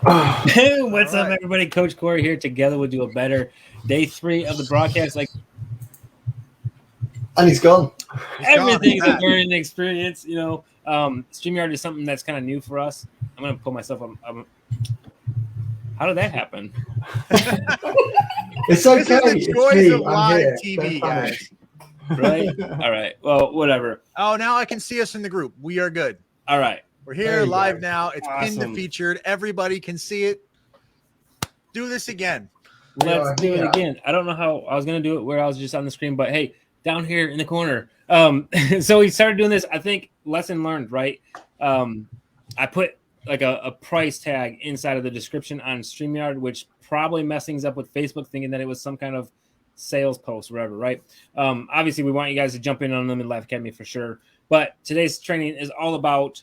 What's up, everybody? Coach Corey here. Together we'll do a better day 3 of the broadcast. Like, and he's gone. Everything's a learning experience. You know, StreamYard is something that's kind of new for us. I'm gonna pull myself up. How did that happen? It's okay. This is the joys of live here. TV, guys. Right? All right. Well, whatever. Oh, now I can see us in the group. We are good. All right. We're here live now. It's awesome. pinned to featured. Everybody can see it. Do this again. Let's do it again. I don't know how I was going to do it where I was just on the screen, but hey, down here in the corner. So we started doing this. I think lesson learned, right? I put like a price tag inside of the description on StreamYard, which probably messed things up with Facebook, thinking that it was some kind of sales post, whatever, right? Obviously, we want you guys to jump in on them in Life Academy for sure. But today's training is all about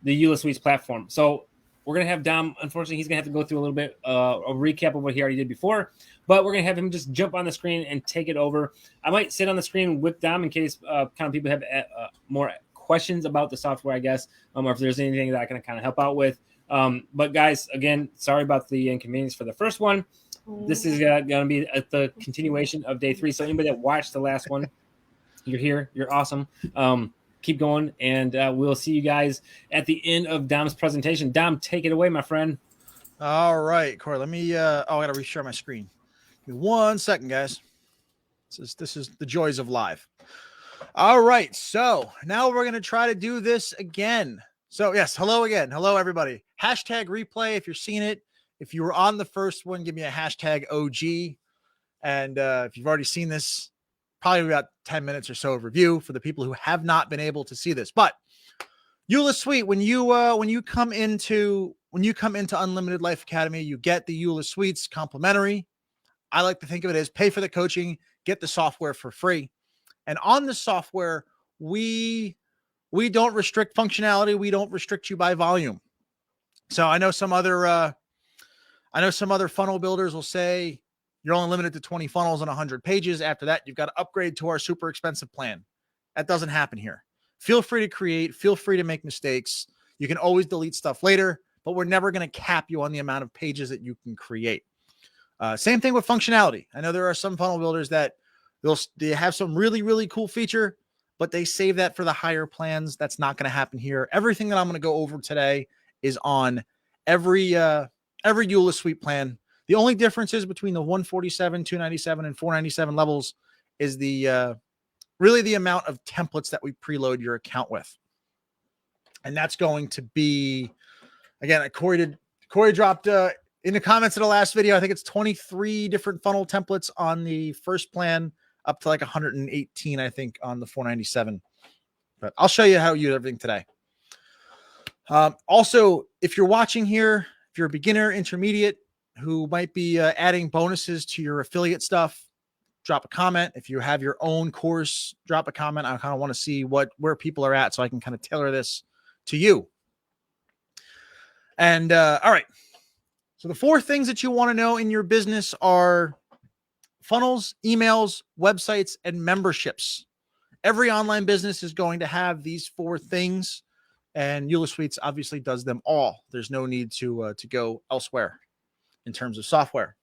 the Eula Suites platform. So we're going to have Dom, unfortunately, he's going to have to go through a little bit, a recap of what he already did before, but we're going to have him just jump on the screen and take it over. I might sit on the screen with Dom in case kind of people have more questions about the software, I guess, or if there's anything that I can kind of help out with. But guys, again, sorry about the inconvenience for the first one. This is going to be at the continuation of day 3. So anybody that watched the last one, you're here. You're awesome. Keep going, and we'll see you guys at the end of Dom's presentation. Dom, take it away, my friend. All right, Corey. Let me. I got to reshare my screen. Give me 1 second, guys. This is the joys of live. All right, so now we're gonna try to do this again. So yes, hello again. Hello, everybody. Hashtag replay if you're seeing it. If you were on the first one, give me a hashtag OG. And if you've already seen this, probably about 10 minutes or so of review for the people who have not been able to see this. But Eula Suite, when you come into Unlimited Life Academy, you get the Eula Suites complimentary. I like to think of it as pay for the coaching, get the software for free. And on the software, we don't restrict functionality. We don't restrict you by volume. So I know some other funnel builders will say you're only limited to 20 funnels and 100 pages. After that, you've got to upgrade to our super expensive plan. That doesn't happen here. Feel free to create. Feel free to make mistakes. You can always delete stuff later, but we're never going to cap you on the amount of pages that you can create. Same thing with functionality. I know there are some funnel builders that they have some really, really cool feature, but they save that for the higher plans. That's not going to happen here. Everything that I'm going to go over today is on every Eula Suite plan. The only differences between the 147, 297, and 497 levels is the really the amount of templates that we preload your account with. And that's going to be, again, Corey dropped in the comments of the last video, I think it's 23 different funnel templates on the first plan, up to like 118, I think, on the 497. But I'll show you how you do everything today. Also, if you're watching here, if you're a beginner, intermediate, who might be adding bonuses to your affiliate stuff, drop a comment. If you have your own course, drop a comment. I kind of want to see where people are at so I can kind of tailor this to you. And all right. So the 4 things that you want to know in your business are funnels, emails, websites, and memberships. Every online business is going to have these 4 things, and Eula Suites obviously does them all. There's no need to go elsewhere in terms of software.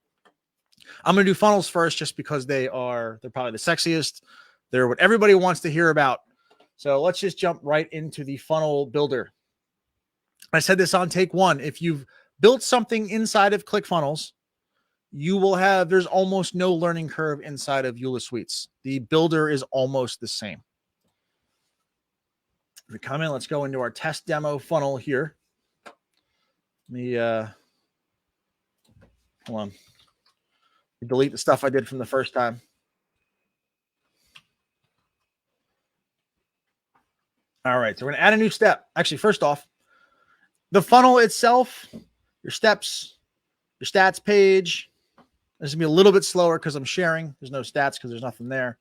I'm going to do funnels first just because they're probably the sexiest. They're what everybody wants to hear about. So let's just jump right into the funnel builder. I said this on take 1. If you've built something inside of ClickFunnels, there's almost no learning curve inside of Eula Suites. The builder is almost the same. If we come in, let's go into our test demo funnel here. Let me hold on. Delete the stuff I did from the first time. All right, so we're going to add a new step. Actually, first off, the funnel itself, your steps, your stats page. This is going to be a little bit slower because I'm sharing. There's no stats because there's nothing there.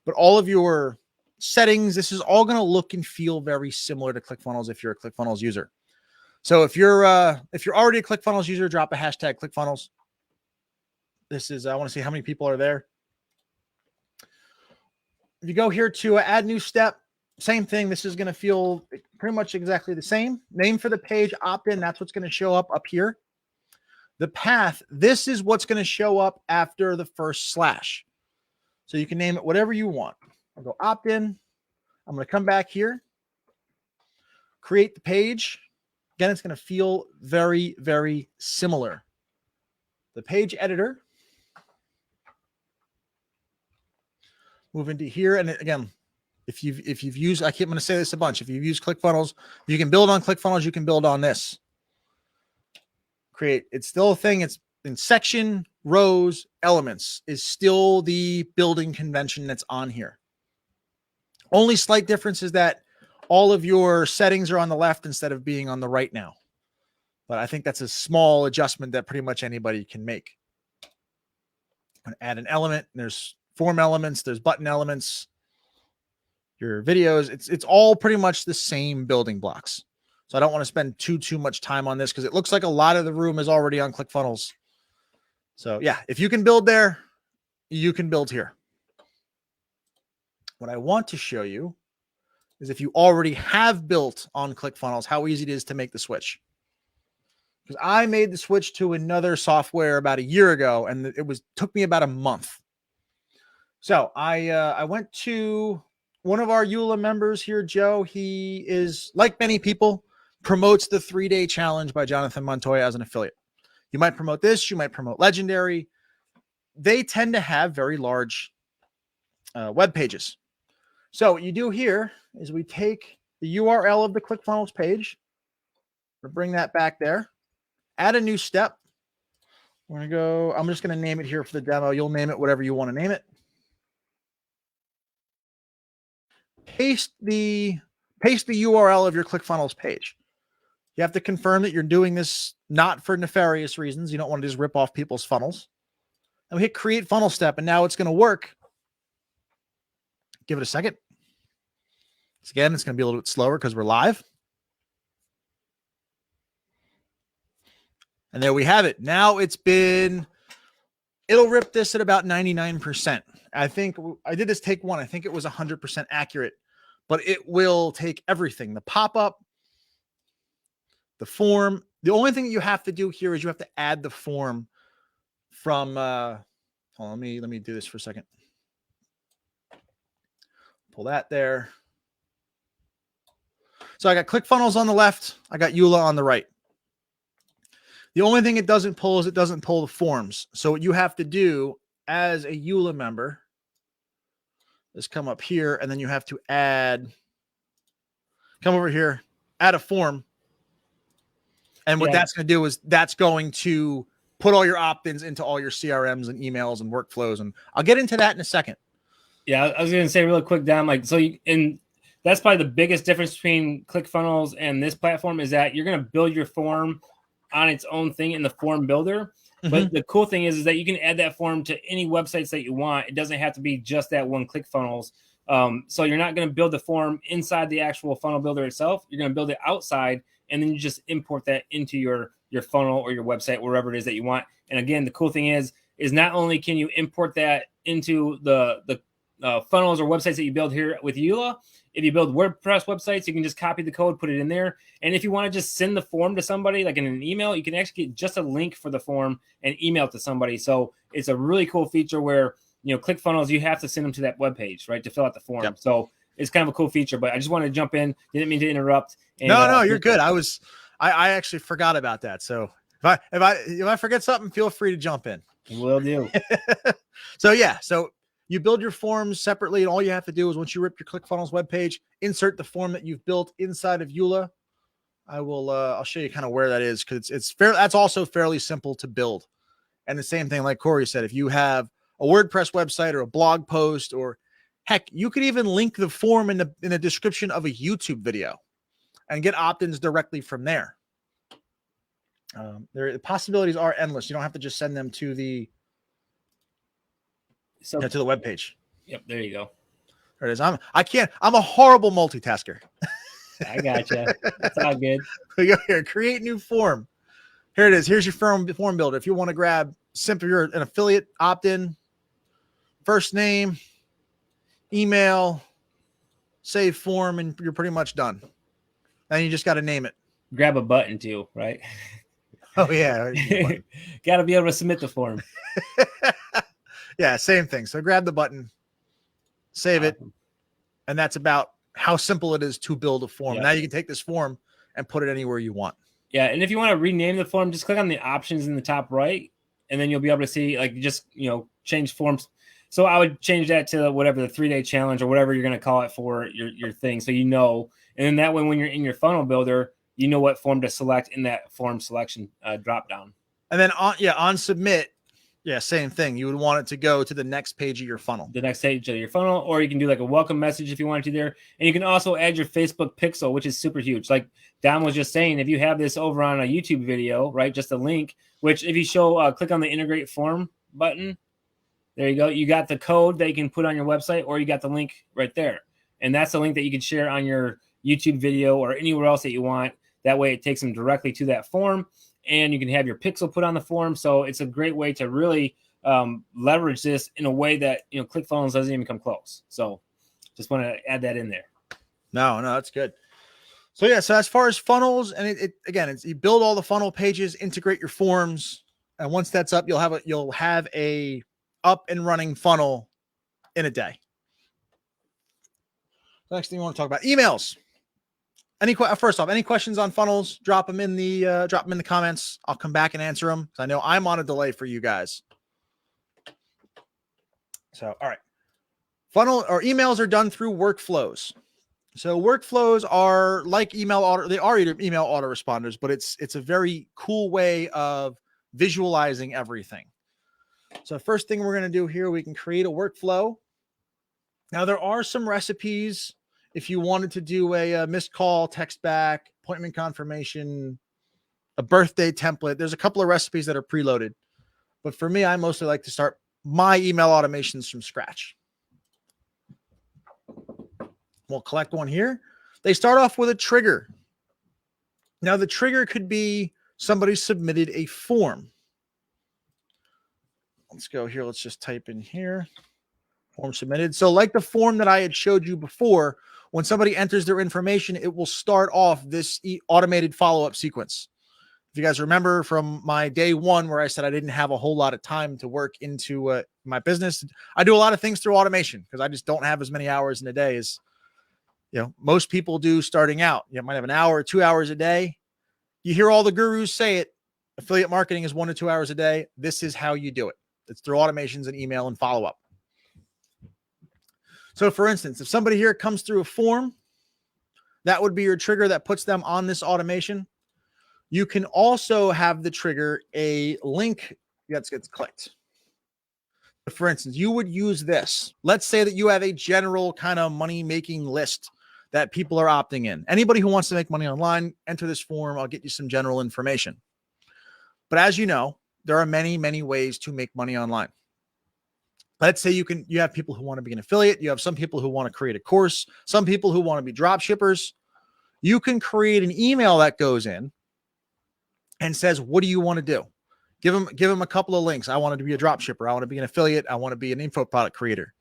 But all of your settings, this is all going to look and feel very similar to ClickFunnels if you're a ClickFunnels user. So if you're already a ClickFunnels user, drop a hashtag ClickFunnels. I want to see how many people are there. If you go here to add new step, same thing. This is going to feel pretty much exactly the same. Name for the page, opt-in. That's what's going to show up here. the path, this is what's going to show up after the first slash. So you can name it whatever you want. I'll go opt-in. I'm going to come back here, create the page. Again, it's going to feel very, very similar. The page editor. Move into here. And again, if you've used, I'm going to say this a bunch. If you've used ClickFunnels, you can build on ClickFunnels. You can build on this. Create. It's still a thing. It's in section, rows, elements is still the building convention that's on here. Only slight difference is that all of your settings are on the left instead of being on the right now. But I think that's a small adjustment that pretty much anybody can make. I'm going to add an element. There's form elements. There's button elements. Your videos. It's all pretty much the same building blocks. So I don't want to spend too much time on this because it looks like a lot of the room is already on ClickFunnels. So yeah, if you can build there, you can build here. What I want to show you is if you already have built on ClickFunnels, how easy it is to make the switch. Because I made the switch to another software about a year ago, and it took me about a month. So I went to one of our EULA members here, Joe. He is, like many people, promotes the 3-day challenge by Jonathan Montoya as an affiliate. You might promote this. You might promote Legendary. They tend to have very large web pages. So what you do here is we take the URL of the ClickFunnels page. We'll bring that back there. Add a new step. We're going to go, I'm just going to name it here for the demo. You'll name it whatever you want to name it. Paste the URL of your ClickFunnels page. You have to confirm that you're doing this not for nefarious reasons. You don't want to just rip off people's funnels. And we hit create funnel step, and now it's going to work. Give it a second. So again, it's going to be a little bit slower because we're live. And there we have it. Now it'll rip this at about 99%. I think I did this take one. I think it was 100% accurate, but it will take everything. The pop-up, the form. The only thing that you have to do here is you have to add the form from, hold on, let me do this for a second. Pull that there. So I got ClickFunnels on the left. I got EULA on the right. The only thing it doesn't pull is it doesn't pull the forms. So what you have to do as a EULA member is come up here, and then you have to come over here, add a form. And what that's going to do is that's going to put all your opt-ins into all your CRMs and emails and workflows. And I'll get into that in a second. Yeah, I was going to say really quick, Dom, that's probably the biggest difference between ClickFunnels and this platform is that you're going to build your form on its own thing in the form builder. Mm-hmm. But the cool thing is that you can add that form to any websites that you want. It doesn't have to be just that one ClickFunnels. So you're not going to build the form inside the actual funnel builder itself. You're going to build it outside, and then you just import that into your funnel or your website, wherever it is that you want. And again, the cool thing is not only can you import that into the funnels or websites that you build here with EULA, if you build WordPress websites, you can just copy the code, put it in there. And if you want to just send the form to somebody, like in an email, you can actually get just a link for the form and email it to somebody. So it's a really cool feature where, ClickFunnels, you have to send them to that web page, right, to fill out the form. Yep. So it's kind of a cool feature, but I just wanted to jump in. Didn't mean to interrupt. And, no, you're good. I actually forgot about that. So if I forget something, feel free to jump in. Will do. So you build your forms separately, and all you have to do is once you rip your ClickFunnels webpage, insert the form that you've built inside of EULA. I'll show you kind of where that is because it's fair. That's also fairly simple to build. And the same thing, like Corey said, if you have a WordPress website or a blog post, or heck, you could even link the form in the description of a YouTube video and get opt-ins directly from there. The possibilities are endless. You don't have to just send them to the web page. Yep, there you go. There it is. I'm a horrible multitasker. I gotcha. That's all good. We go here, create new form. Here it is. Here's your form builder. If you want to grab simply you're an affiliate opt-in, first name, email, save form, and you're pretty much done. Then you just got to name it. Grab a button too, right? Oh yeah. Got to be able to submit the form. Yeah, same thing. So grab the button, save it, and that's about how simple it is to build a form. Now you can take this form and put it anywhere you want. Yeah, and if you want to rename the form, just click on the options in the top right, and then you'll be able to see, like, just, change forms. So I would change that to whatever the 3-day challenge or whatever you're going to call it for your thing. So and then that way when you're in your funnel builder, you know what form to select in that form selection drop down. And then on submit, same thing. You would want it to go to the next page of your funnel. The next page of your funnel, or you can do like a welcome message if you want to there. And you can also add your Facebook pixel, which is super huge. Like Don was just saying, if you have this over on a YouTube video, right, just a link, which if you show, click on the integrate form button, there you go. You got the code that you can put on your website, or you got the link right there. And that's the link that you can share on your YouTube video or anywhere else that you want. That way it takes them directly to that form, and you can have your pixel put on the form. So it's a great way to really leverage this in a way that, ClickFunnels doesn't even come close. So just want to add that in there. No, that's good. So as far as funnels, and you build all the funnel pages, integrate your forms, and once that's up, you'll have a up and running funnel in a day. The next thing we want to talk about, emails. First off, any questions on funnels? Drop them in the comments. I'll come back and answer them because I know I'm on a delay for you guys. So, all right, funnel or emails are done through workflows. So workflows are like email auto. They are email autoresponders, but it's a very cool way of visualizing everything. So first thing we're going to do here, we can create a workflow. Now there are some recipes. If you wanted to do a missed call, text back, appointment confirmation, a birthday template, there's a couple of recipes that are preloaded. But for me, I mostly like to start my email automations from scratch. We'll collect one here. They start off with a trigger. Now the trigger could be somebody submitted a form. Let's go here. Let's just type in here. Form submitted. So like the form that I had showed you before, when somebody enters their information, it will start off this automated follow-up sequence. If you guys remember from my day one where I said I didn't have a whole lot of time to work into my business, I do a lot of things through automation because I just don't have as many hours in a day as most people do starting out. You might have an hour or 2 hours a day. You hear all the gurus say it. Affiliate marketing is 1 to 2 hours a day. This is how you do it. It's through automations and email and follow-up. So for instance, if somebody here comes through a form, that would be your trigger that puts them on this automation. You can also have the trigger a link that gets clicked. For instance, you would use this. Let's say that you have a general kind of money-making list that people are opting in. Anybody who wants to make money online, enter this form. I'll get you some general information. But as you know, there are many, many ways to make money online. Let's say you have people who want to be an affiliate. You have some people who want to create a course, some people who want to be drop shippers. You can create an email that goes in and says, what do you want to do? Give them a couple of links. I want to be a drop shipper. I want to be an affiliate. I want to be an info product creator.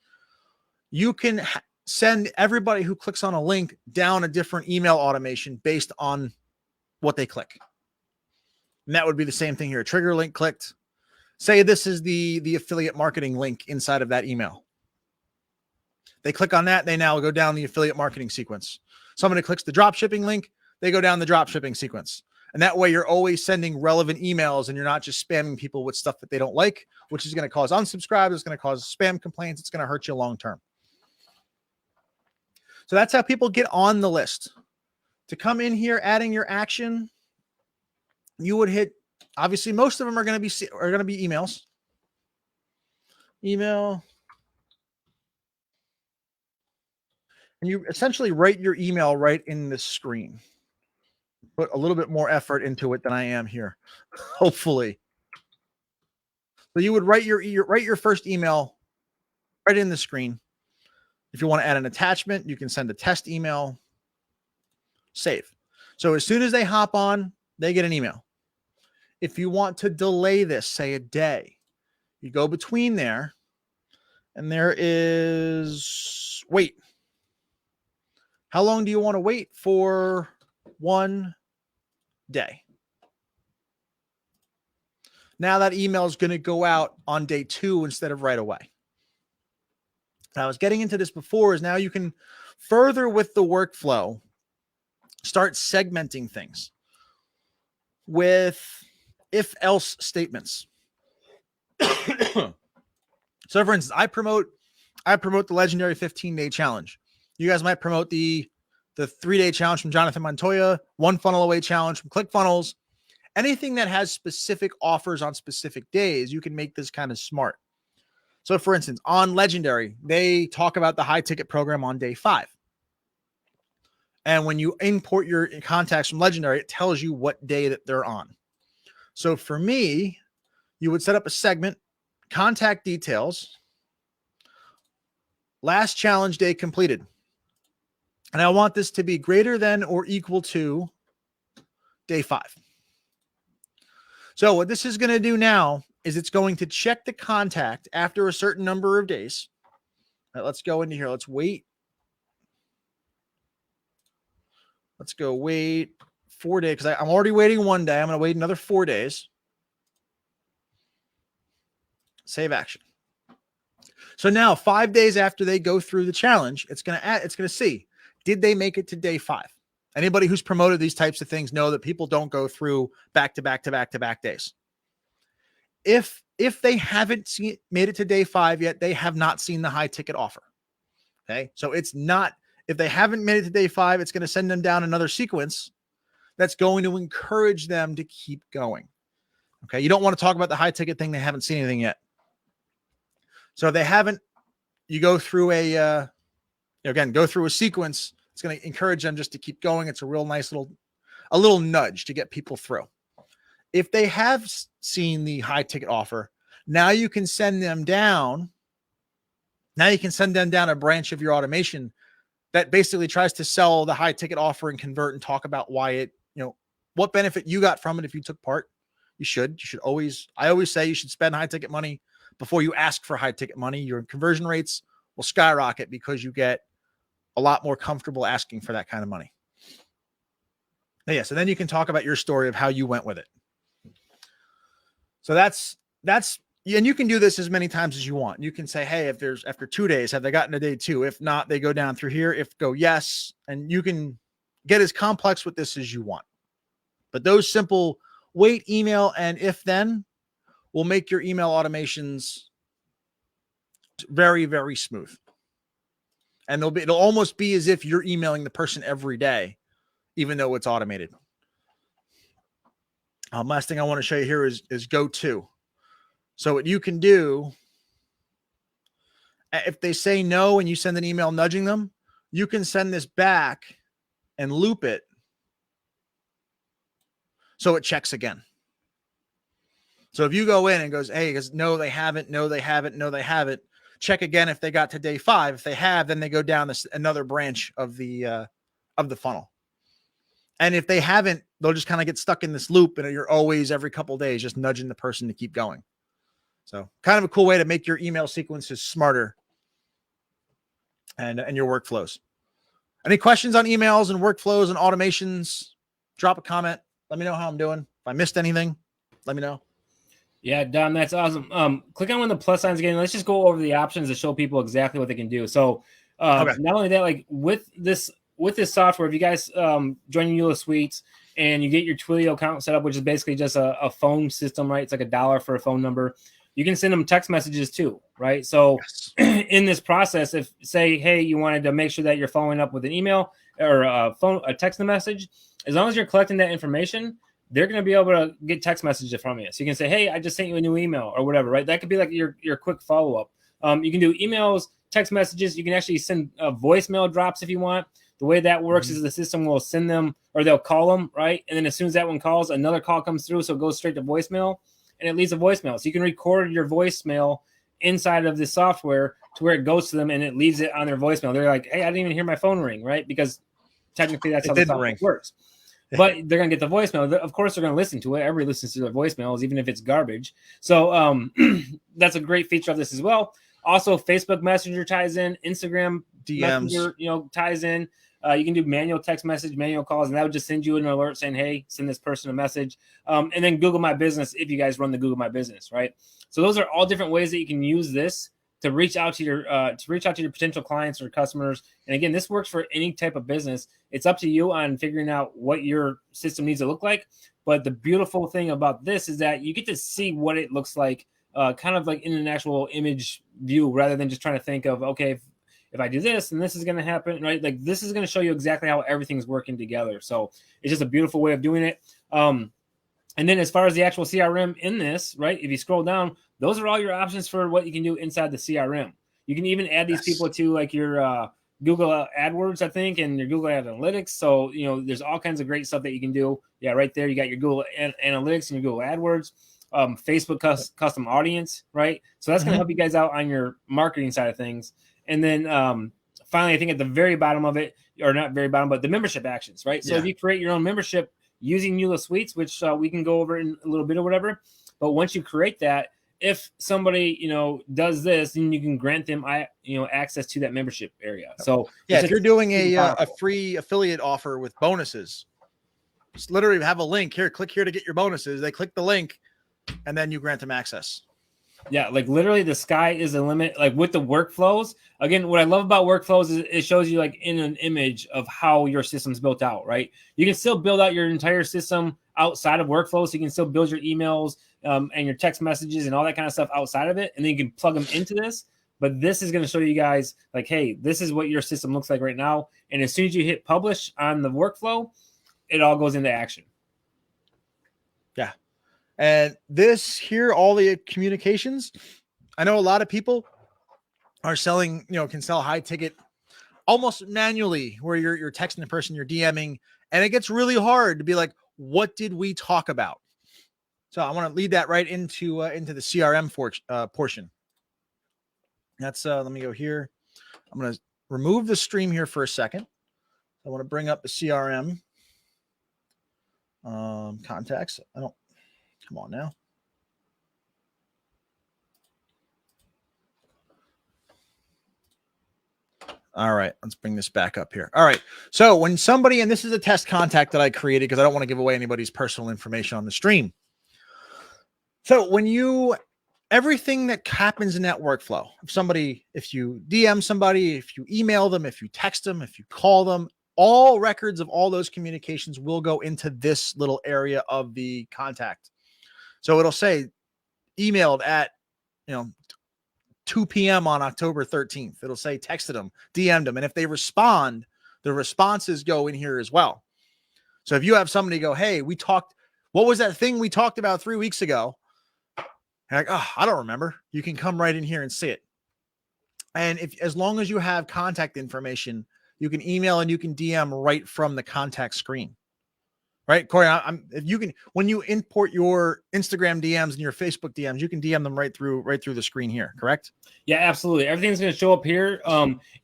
You can send everybody who clicks on a link down a different email automation based on what they click. And that would be the same thing here. Trigger link clicked. Say this is the affiliate marketing link inside of that email. They click on that. They now go down the affiliate marketing sequence. Somebody clicks the drop shipping link. They go down the drop shipping sequence. And that way you're always sending relevant emails and you're not just spamming people with stuff that they don't like, which is going to cause unsubscribes. It's going to cause spam complaints. It's going to hurt you long-term. So that's how people get on the list. To come in here, adding your action, you would hit, obviously most of them are going to be emails. Email. And you essentially write your email right in this screen. Put a little bit more effort into it than I am here, hopefully. So you would write your first email right in the screen. If you want to add an attachment, you can send a test email. Save. So as soon as they hop on, they get an email. If you want to delay this, say a day, you go between there, and there is wait. How long do you want to wait for 1 day? Now that email is going to go out on day 2 instead of right away. I was getting into this before, is now you can further with the workflow, start segmenting things with if-else statements. So for instance, I promote the legendary 15-day challenge. You guys might promote the 3-day challenge from Jonathan Montoya, 1 funnel away challenge from ClickFunnels. Anything that has specific offers on specific days, you can make this kind of smart. So for instance, on Legendary, they talk about the high ticket program on day 5. And when you import your contacts from Legendary, it tells you what day that they're on. So for me, you would set up a segment, contact details, last challenge day completed. And I want this to be greater than or equal to day 5. So what this is going to do now is it's going to check the contact after a certain number of days. All right, let's go into here. Let's wait. Let's go wait 4 days, because I'm already waiting 1 day. I'm going to wait another 4 days. Save action. So now 5 days after they go through the challenge, it's going to see, did they make it to day 5? Anybody who's promoted these types of things know that people don't go through back to back days. If they haven't made it to day 5 yet, they have not seen the high ticket offer. Okay. So it's not, if they haven't made it to day 5, it's going to send them down another sequence that's going to encourage them to keep going. Okay. You don't want to talk about the high ticket thing. They haven't seen anything yet. So if they haven't, you go through go through a sequence. It's going to encourage them just to keep going. It's a real nice little nudge to get people through. If they have seen the high ticket offer, now you can send them down. Now you can send them down a branch of your automation that basically tries to sell the high ticket offer and convert and talk about why it, what benefit you got from it. If you took part, you should always, I always say you should spend high ticket money before you ask for high ticket money. Your conversion rates will skyrocket because you get a lot more comfortable asking for that kind of money. Yeah. So then you can talk about your story of how you went with it. So that's, and you can do this as many times as you want. You can say, hey, if there's after 2 days, have they gotten to day 2? If not, they go down through here. If go yes, and you can get as complex with this as you want. But those simple wait, email, and if then will make your email automations very, very smooth. And it'll almost be as if you're emailing the person every day, even though it's automated. Last thing I want to show you here is go to. So what you can do, if they say no and you send an email nudging them, you can send this back and loop it so it checks again. So if you go in and goes, hey, goes, no, they haven't, no, they haven't, no, they haven't. Check again if they got to day 5. If they have, then they go down another branch of the funnel. And if they haven't, they'll just kind of get stuck in this loop, and you're always every couple of days just nudging the person to keep going. So kind of a cool way to make your email sequences smarter and your workflows. Any questions on emails and workflows and automations? Drop a comment. Let me know how I'm doing. If I missed anything, let me know. Yeah, Don, that's awesome. Click on one of the plus signs again. Let's just go over the options to show people exactly what they can do. So not only that, like with this software, if you guys join Eula Suites and you get your Twilio account set up, which is basically just a phone system, right? It's like $1 for a phone number. You can send them text messages too, right? So in this process, if say, hey, you wanted to make sure that you're following up with an email or a text message, as long as you're collecting that information, they're going to be able to get text messages from you. So you can say, hey, I just sent you a new email or whatever, right? That could be like your quick follow-up. You can do emails, text messages. You can actually send voicemail drops if you want. The way that works is the system will send them, or they'll call them, right? And then as soon as that one calls, another call comes through, so it goes straight to voicemail, and it leaves a voicemail. So you can record your voicemail inside of this software to where it goes to them, and it leaves it on their voicemail. They're like, hey, I didn't even hear my phone ring, right? Because technically that's how the software works. But they're going to get the voicemail. Of course, they're going to listen to it. Everybody listens to their voicemails, even if it's garbage. So that's a great feature of this as well. Also, Facebook Messenger ties in, Instagram DMs, Messenger, ties in. You can do manual text message, manual calls, and that would just send you an alert saying, hey, send this person a message. And then Google My Business if you guys run the Google My Business, right? So those are all different ways that you can use this to reach out to your potential clients or customers. And again, this works for any type of business. It's up to you on figuring out what your system needs to look like. But the beautiful thing about this is that you get to see what it looks like, kind of like in an actual image view, rather than just trying to think of, okay, if I do this and this is going to happen, right? Like this is going to show you exactly how everything's working together. So it's just a beautiful way of doing it. And then as far as the actual CRM in this, right, if you scroll down, those are all your options for what you can do inside the CRM. You can even add these people to like your Google AdWords, I think, and your Google Analytics. So, there's all kinds of great stuff that you can do. Yeah, right there. You got your Google Analytics and your Google AdWords, Facebook custom audience, right? So that's going to help you guys out on your marketing side of things. And then finally, I think at the very bottom of it, or not very bottom, but the membership actions, right? So if you create your own membership using Eula Suites, which we can go over in a little bit or whatever, but once you create that, if somebody does this, then you can grant them access to that membership area. So if you're doing a free affiliate offer with bonuses, just literally have a link here, click here to get your bonuses. They click the link and then you grant them access. Yeah, like literally the sky is the limit. Like with the workflows, again, what I love about workflows is it shows you like in an image of how your system's built out, right? You can still build out your entire system outside of workflows. So you can still build your emails and your text messages and all that kind of stuff outside of it. And then you can plug them into this. But this is going to show you guys like, hey, this is what your system looks like right now. And as soon as you hit publish on the workflow, it all goes into action. Yeah. And this here, all the communications, I know a lot of people are selling, can sell high ticket almost manually, where you're texting the person, you're DMing, and it gets really hard to be like, what did we talk about? So I want to lead that right into the CRM portion. That's let me go here. I'm going to remove the stream here for a second. I want to bring up the CRM contacts. Come on now. All right, let's bring this back up here. All right, so when somebody, and this is a test contact that I created because I don't want to give away anybody's personal information on the stream. So when everything that happens in that workflow, if you DM somebody, if you email them, if you text them, if you call them, all records of all those communications will go into this little area of the contact. So it'll say emailed at, 2 p.m. on October 13th. It'll say texted them, DM'd them. And if they respond, the responses go in here as well. So if you have somebody go, hey, what was that thing we talked about 3 weeks ago? Like, oh, I don't remember. You can come right in here and see it. And as long as you have contact information, you can email and you can DM right from the contact screen. Right, Corey, if you can, when you import your Instagram DMs and your Facebook DMs, you can DM them right through the screen here, correct? Yeah, absolutely. Everything's going to show up here.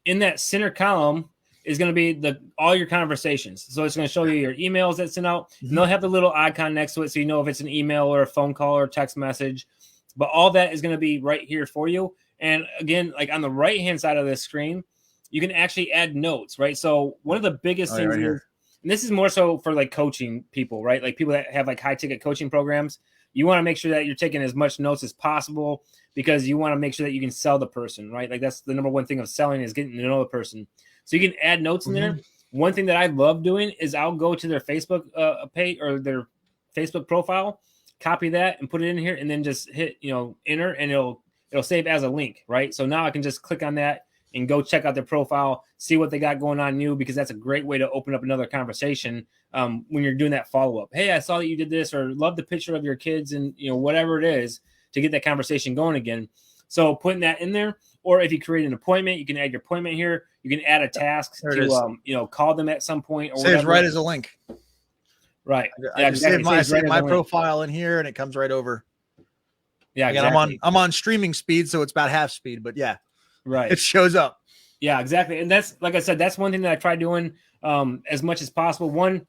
In that center column is going to be all your conversations. So it's going to show you your emails that sent out, and they'll have the little icon next to it, so you know if it's an email or a phone call or a text message. But all that is going to be right here for you. And again, like on the right-hand side of this screen, you can actually add notes, right? So one of the biggest things here. And this is more so for like coaching people, right? Like people that have like high ticket coaching programs. You want to make sure that you're taking as much notes as possible because you want to make sure that you can sell the person, right? Like that's the number one thing of selling is getting to know the person. So you can add notes in there. One thing that I love doing is I'll go to their Facebook page or their Facebook profile, copy that and put it in here, and then just hit enter, and it'll save as a link, right? So now I can just click on that and go check out their profile, see what they got going on new, because that's a great way to open up another conversation when you're doing that follow-up. Hey, I saw that you did this, or love the picture of your kids, and whatever it is to get that conversation going again. So putting that in there, or if you create an appointment, you can add your appointment here. You can add a task to call them at some point. Or saves right as a link. Right. I save my profile in here, and it comes right over. Yeah, again, exactly. I'm on streaming speed, so it's about half speed, but yeah. Right. It shows up. Yeah, exactly. And that's, like I said, that's one thing that I try doing as much as possible. One,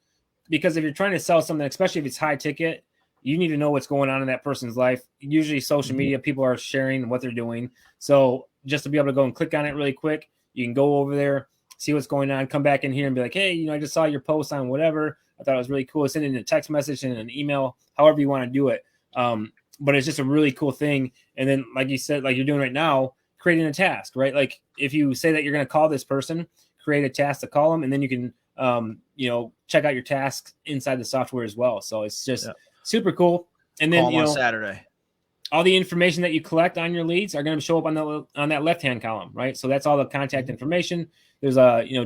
because if you're trying to sell something, especially if it's high ticket, you need to know what's going on in that person's life. Usually social media, people are sharing what they're doing. So just to be able to go and click on it really quick, you can go over there. see what's going on, come back in here and be like, hey, I just saw your post on whatever. I thought it was really cool. Send it in a text message and an email, however you want to do it. But it's just a really cool thing. And then, like you said, like you're doing right now, creating a task, right? Like if you say that you're going to call this person, create a task to call them, and then you can, check out your tasks inside the software as well. So it's just super cool. And then, on Saturday, all the information that you collect on your leads are going to show up on that left-hand column, right? So that's all the contact information. There's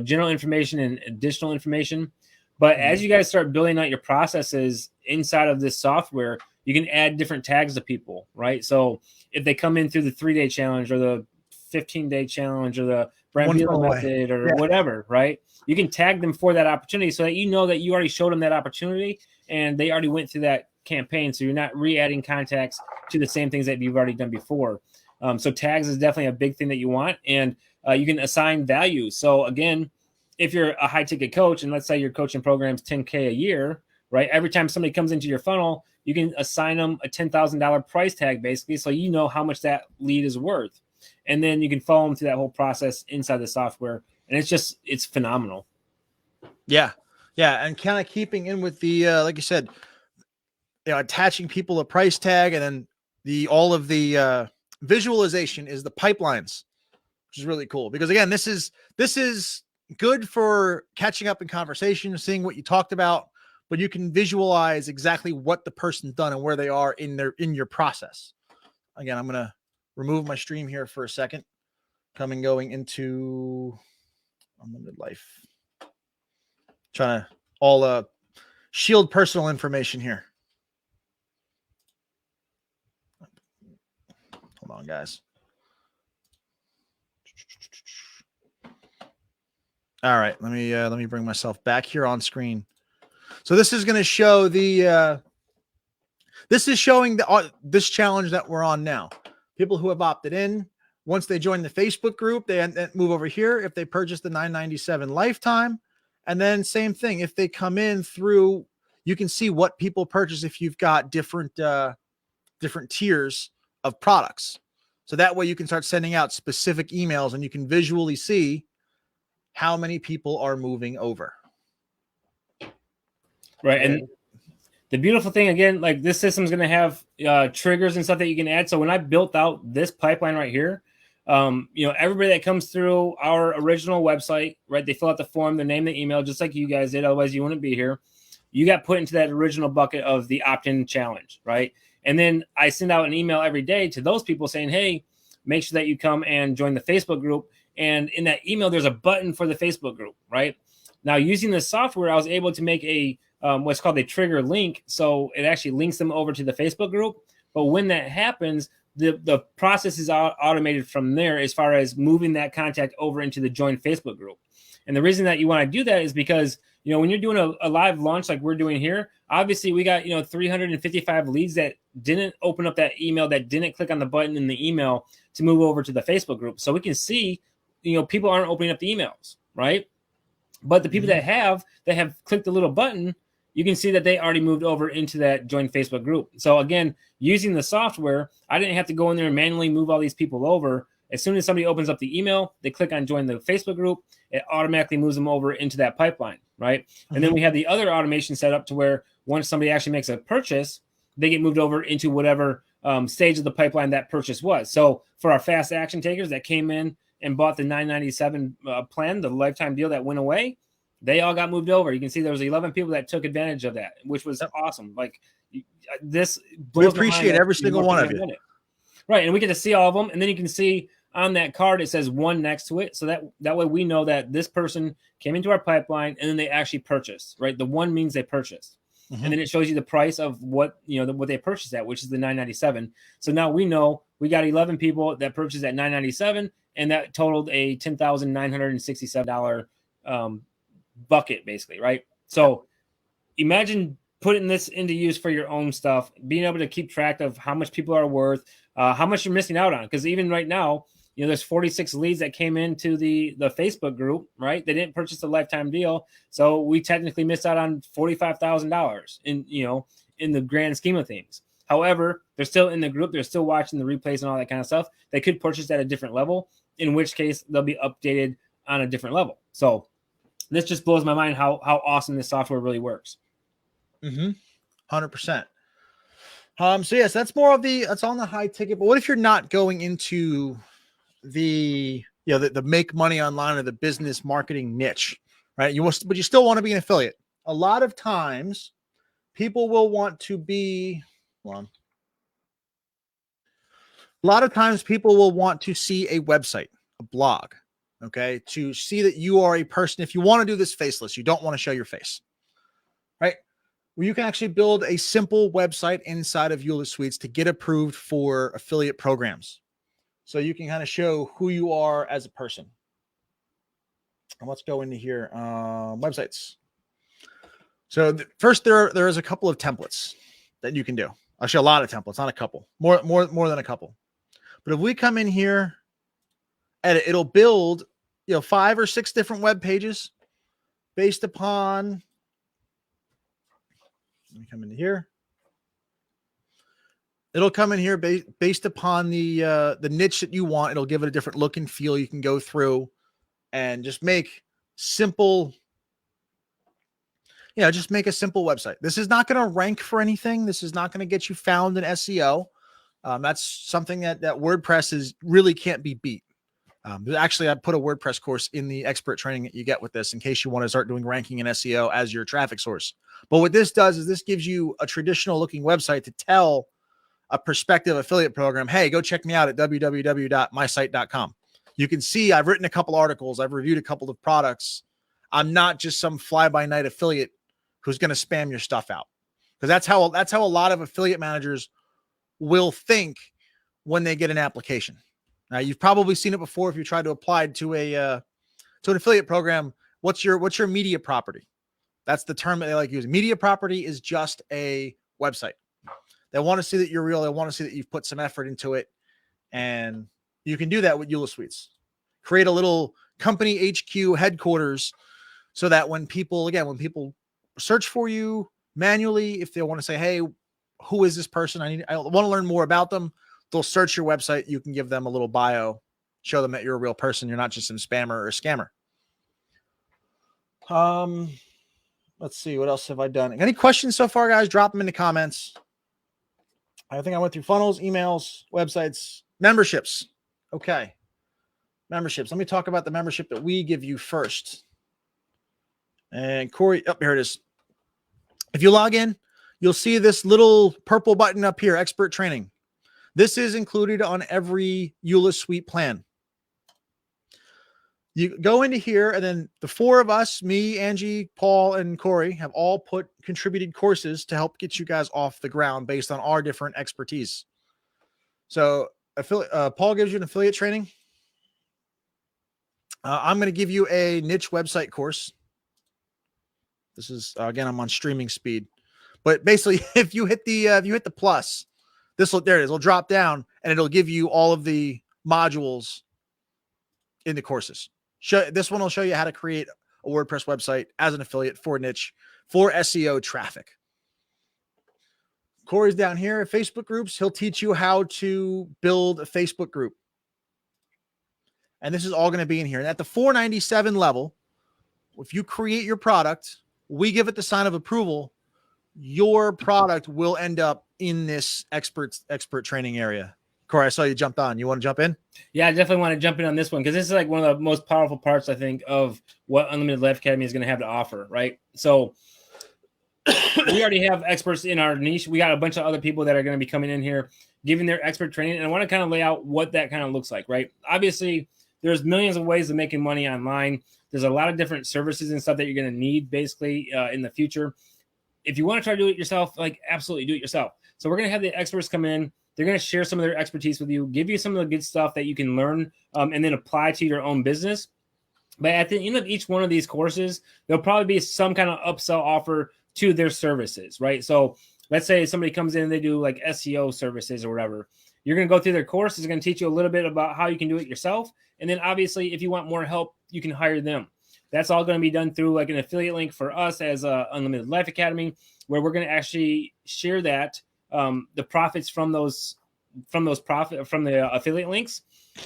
general information and additional information. But as you guys start building out your processes inside of this software, you can add different tags to people, right? So if they come in through the 3-day challenge or the 15-day challenge or the brand method or whatever, right? You can tag them for that opportunity so that you know that you already showed them that opportunity and they already went through that campaign. So you're not re-adding contacts to the same things that you've already done before. So tags is definitely a big thing that you want. And you can assign value. So again, if you're a high ticket coach and let's say your coaching program's $10K a year, right? Every time somebody comes into your funnel, you can assign them a $10,000 price tag basically. So you know how much that lead is worth. And then you can follow them through that whole process inside the software. And it's phenomenal. Yeah. Yeah. And kind of keeping in with the, like you said, attaching people a price tag, and then all of the visualization is the pipelines, which is really cool because again, this is good for catching up in conversation, seeing what you talked about, but you can visualize exactly what the person's done and where they are in your process. Again, I'm going to remove my stream here for a second. Going into Unlimited Life. Trying to all shield personal information here. Hold on, guys. All right, let me bring myself back here on screen. So this is going to show this is showing this challenge that we're on now. People who have opted in, once they join the Facebook group, they move over here. If they purchase the $9.97 lifetime, and then same thing. If they come in through, you can see what people purchase if you've got different tiers of products. So that way you can start sending out specific emails and you can visually see how many people are moving over. Right. And the beautiful thing, again, like this system is going to have triggers and stuff that you can add. So when I built out this pipeline right here, everybody that comes through our original website, right, they fill out the form, their name, the email, just like you guys did. Otherwise, you wouldn't be here. You got put into that original bucket of the opt-in challenge, right? And then I send out an email every day to those people saying, hey, make sure that you come and join the Facebook group. And in that email, there's a button for the Facebook group, right? Now, using this software, I was able to make a what's called a trigger link. So it actually links them over to the Facebook group. But when that happens, the process is automated from there as far as moving that contact over into the join Facebook group. And the reason that you want to do that is because, when you're doing a live launch like we're doing here, obviously we got, 355 leads that didn't open up that email, that didn't click on the button in the email to move over to the Facebook group. So we can see, people aren't opening up the emails, right? But the people that have clicked the little button, you can see that they already moved over into that join Facebook group. So again, using the software, I didn't have to go in there and manually move all these people over. As soon as somebody opens up the email, they click on join the Facebook group, it automatically moves them over into that pipeline, right? And then we have the other automation set up to where once somebody actually makes a purchase, they get moved over into whatever stage of the pipeline that purchase was. So for our fast action takers that came in and bought the $9.97 plan, the lifetime deal that went away, they all got moved over. You can see there was 11 people that took advantage of that, which was awesome. Like this, we appreciate every single one of you. Right, and we get to see all of them, and then you can see on that card it says 1 next to it, so that way we know that this person came into our pipeline and then they actually purchased. Right, the 1 means they purchased, and then it shows you the price of what what they purchased at, which is the $9.97. So now we know we got 11 people that purchased at $9.97, and that totaled a $10,967 bucket, basically, right? So imagine putting this into use for your own stuff, being able to keep track of how much people are worth, how much you're missing out on. Because even right now, there's 46 leads that came into the Facebook group, right? They didn't purchase a lifetime deal, so we technically missed out on $45,000 in the grand scheme of things. However, they're still in the group, they're still watching the replays and all that kind of stuff. They could purchase at a different level, in which case they'll be updated on a different level. So this just blows my mind how awesome this software really works. 100%. So yes, that's more of that's on the high ticket. But what if you're not going into the make money online or the business marketing niche, right? But you still want to be an affiliate. A lot of times people will want to be, hold on. A lot of times people will want to see a website, a blog, okay, to see that you are a person. If you want to do this faceless, you don't want to show your face, right? Well, you can actually build a simple website inside of Eula Suites to get approved for affiliate programs. So you can kind of show who you are as a person. And let's go into here, websites. So first, there is a couple of templates that you can do. Actually, a lot of templates, not a couple, more than a couple. But if we come in here, edit, it'll build 5 or 6 different web pages based upon. Let me come into here. It'll come in here based upon the niche that you want. It'll give it a different look and feel. You can go through and just make simple. Just make a simple website. This is not going to rank for anything. This is not going to get you found in SEO. That's something that WordPress really can't be beat. Actually, I put a WordPress course in the expert training that you get with this in case you want to start doing ranking in SEO as your traffic source. But what this does is this gives you a traditional looking website to tell a prospective affiliate program, hey, go check me out at www.mysite.com. You can see I've written a couple articles. I've reviewed a couple of products. I'm not just some fly-by-night affiliate who's going to spam your stuff out. Because that's how a lot of affiliate managers will think when they get an application. Now, you've probably seen it before if you try to apply to an affiliate program. What's your media property? That's the term that they like using. Media property is just a website. They want to see that you're real. They want to see that you've put some effort into it. And you can do that with Eula Suites. Create a little company HQ headquarters so that when people search for you manually, if they want to say, hey, who is this person? I want to learn more about them. They'll search your website. You can give them a little bio, show them that you're a real person. You're not just some spammer or scammer. Let's see. What else have I done? Any questions so far, guys? Drop them in the comments. I think I went through funnels, emails, websites, memberships. Okay. Memberships. Let me talk about the membership that we give you first. And Corey, here it is. If you log in, you'll see this little purple button up here, expert training. This is included on every Eula Suite plan. You go into here, and then the 4 of us, me, Angie, Paul, and Corey, have all contributed courses to help get you guys off the ground based on our different expertise. So Paul gives you an affiliate training. I'm going to give you a niche website course. This is, again, I'm on streaming speed. But basically, if you hit the plus, there it is. It'll drop down, and it'll give you all of the modules in the courses. This one will show you how to create a WordPress website as an affiliate for niche for SEO traffic. Corey's down here, Facebook groups. He'll teach you how to build a Facebook group. And this is all going to be in here. And at the $497 level, if you create your product, we give it the sign of approval. Your product will end up in this expert training area. Corey, I saw you jumped on. You want to jump in? Yeah, I definitely want to jump in on this one because this is like one of the most powerful parts, I think, of what Unlimited Life Academy is going to have to offer, right? So we already have experts in our niche. We got a bunch of other people that are going to be coming in here, giving their expert training. And I want to kind of lay out what that kind of looks like, right? Obviously, there's millions of ways of making money online. There's a lot of different services and stuff that you're going to need basically in the future. If you want to try to do it yourself, like absolutely do it yourself. So we're going to have the experts come in. They're going to share some of their expertise with you, give you some of the good stuff that you can learn and then apply to your own business. But at the end of each one of these courses, there'll probably be some kind of upsell offer to their services, right? So let's say somebody comes in and they do like SEO services or whatever. You're going to go through their course. It's going to teach you a little bit about how you can do it yourself. And then obviously, if you want more help, you can hire them. That's all going to be done through like an affiliate link for us as Unlimited Life Academy, where we're going to actually share that the profits from those from those affiliate links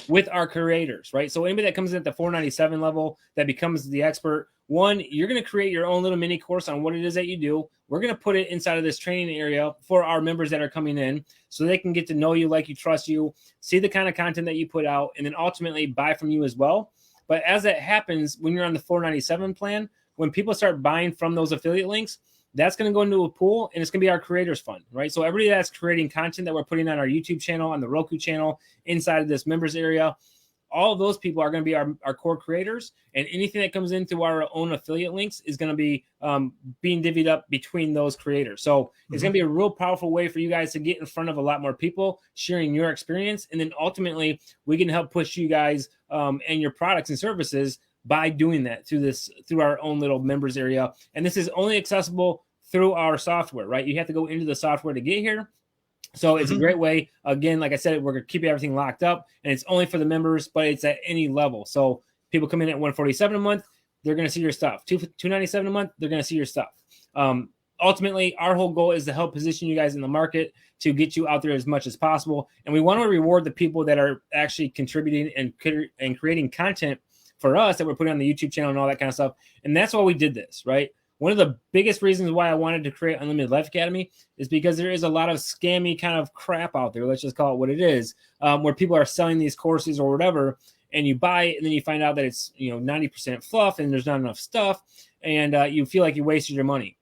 with our creators, right? So anybody that comes in at the 497 level that becomes the expert, one, you're going to create your own little mini course on what it is that you do. We're going to put it inside of this training area for our members that are coming in so they can get to know you, like you, trust you, see the kind of content that you put out, and then ultimately buy from you as well. But as that happens, when you're on the 497 plan, when people start buying from those affiliate links, that's going to go into a pool, and it's going to be our creators fund, right? So everybody that's creating content that we're putting on our YouTube channel, on the Roku channel, inside of this members area, all of those people are going to be our core creators, and anything that comes into our own affiliate links is going to be being divvied up between those creators. So it's going to be a real powerful way for you guys to get in front of a lot more people, sharing your experience, and then ultimately we can help push you guys and your products and services by doing that through our own little members area. And this is only accessible through our software, right? You have to go into the software to get here. So it's a great way. Again, like I said, we're going to keep everything locked up, and it's only for the members, but it's at any level. So people come in at 147 a month, they're going to see your stuff. 297 a month, they're going to see your stuff. Ultimately, our whole goal is to help position you guys in the market to get you out there as much as possible. And we want to reward the people that are actually contributing and creating content for us that we're putting on the YouTube channel and all that kind of stuff. And that's why we did this, right? One of the biggest reasons why I wanted to create Unlimited Life Academy is because there is a lot of scammy kind of crap out there. Let's just call it what it is, where people are selling these courses or whatever, and you buy it, and then you find out that it's 90% fluff and there's not enough stuff, and you feel like you wasted your money.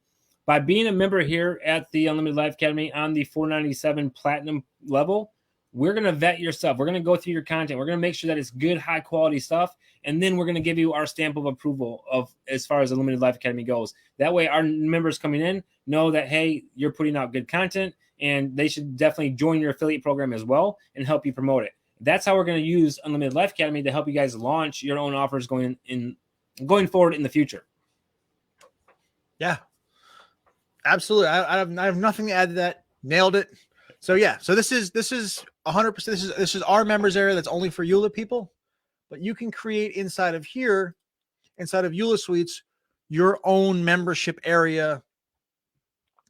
By being a member here at the Unlimited Life Academy on the 497 Platinum level, we're going to vet your stuff. We're going to go through your content. We're going to make sure that it's good, high quality stuff. And then we're going to give you our stamp of approval of as far as the Unlimited Life Academy goes. That way our members coming in know that, hey, you're putting out good content, and they should definitely join your affiliate program as well and help you promote it. That's how we're going to use Unlimited Life Academy to help you guys launch your own offers going forward in the future. Yeah, absolutely. I have nothing to add to that. Nailed it. So yeah, so this is 100%. This is our members area that's only for EULA people, but you can create inside of here, inside of EULA Suites, your own membership area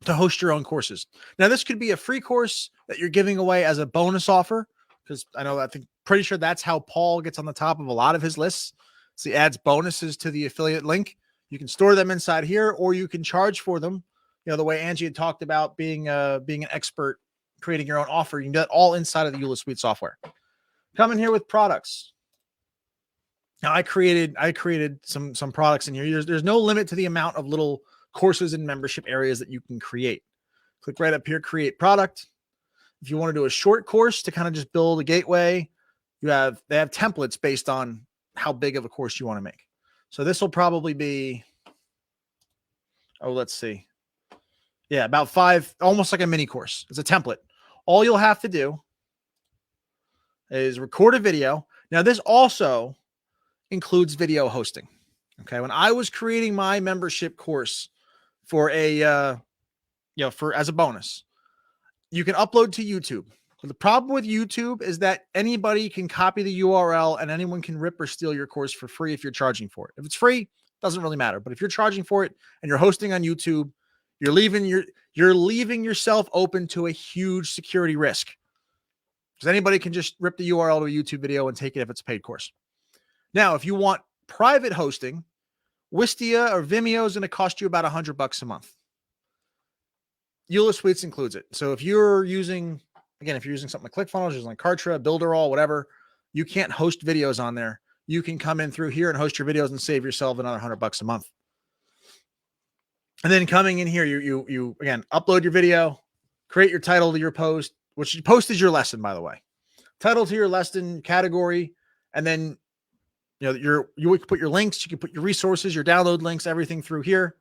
to host your own courses. Now, this could be a free course that you're giving away as a bonus offer, because I think pretty sure that's how Paul gets on the top of a lot of his lists. So he adds bonuses to the affiliate link. You can store them inside here, or you can charge for them. The way Angie had talked about being an expert, creating your own offer. You can do that all inside of the EULA Suite software. Come in here with products. Now I created some products in here. There's no limit to the amount of little courses and membership areas that you can create. Click right up here, create product. If you want to do a short course to kind of just build a gateway, they have templates based on how big of a course you want to make. So this will probably be, let's see. Yeah, about 5, almost like a mini course. It's a template. All you'll have to do is record a video. Now, this also includes video hosting. Okay. When I was creating my membership course for as a bonus, you can upload to YouTube. But the problem with YouTube is that anybody can copy the URL and anyone can rip or steal your course for free if you're charging for it. If it's free, it doesn't really matter. But if you're charging for it and you're hosting on YouTube, you're leaving yourself open to a huge security risk, because anybody can just rip the URL to a YouTube video and take it if it's a paid course. Now, if you want private hosting, Wistia or Vimeo is going to cost you about $100 a month. EULA Suites includes it. So if you're using something like ClickFunnels, using like Kartra, Builderall, whatever, you can't host videos on there. You can come in through here and host your videos and save yourself another $100 a month. And then coming in here, you again, upload your video, create your title to your post, which post is your lesson, by the way. Title to your lesson, category, and then you can put your links, you can put your resources, your download links, everything through here.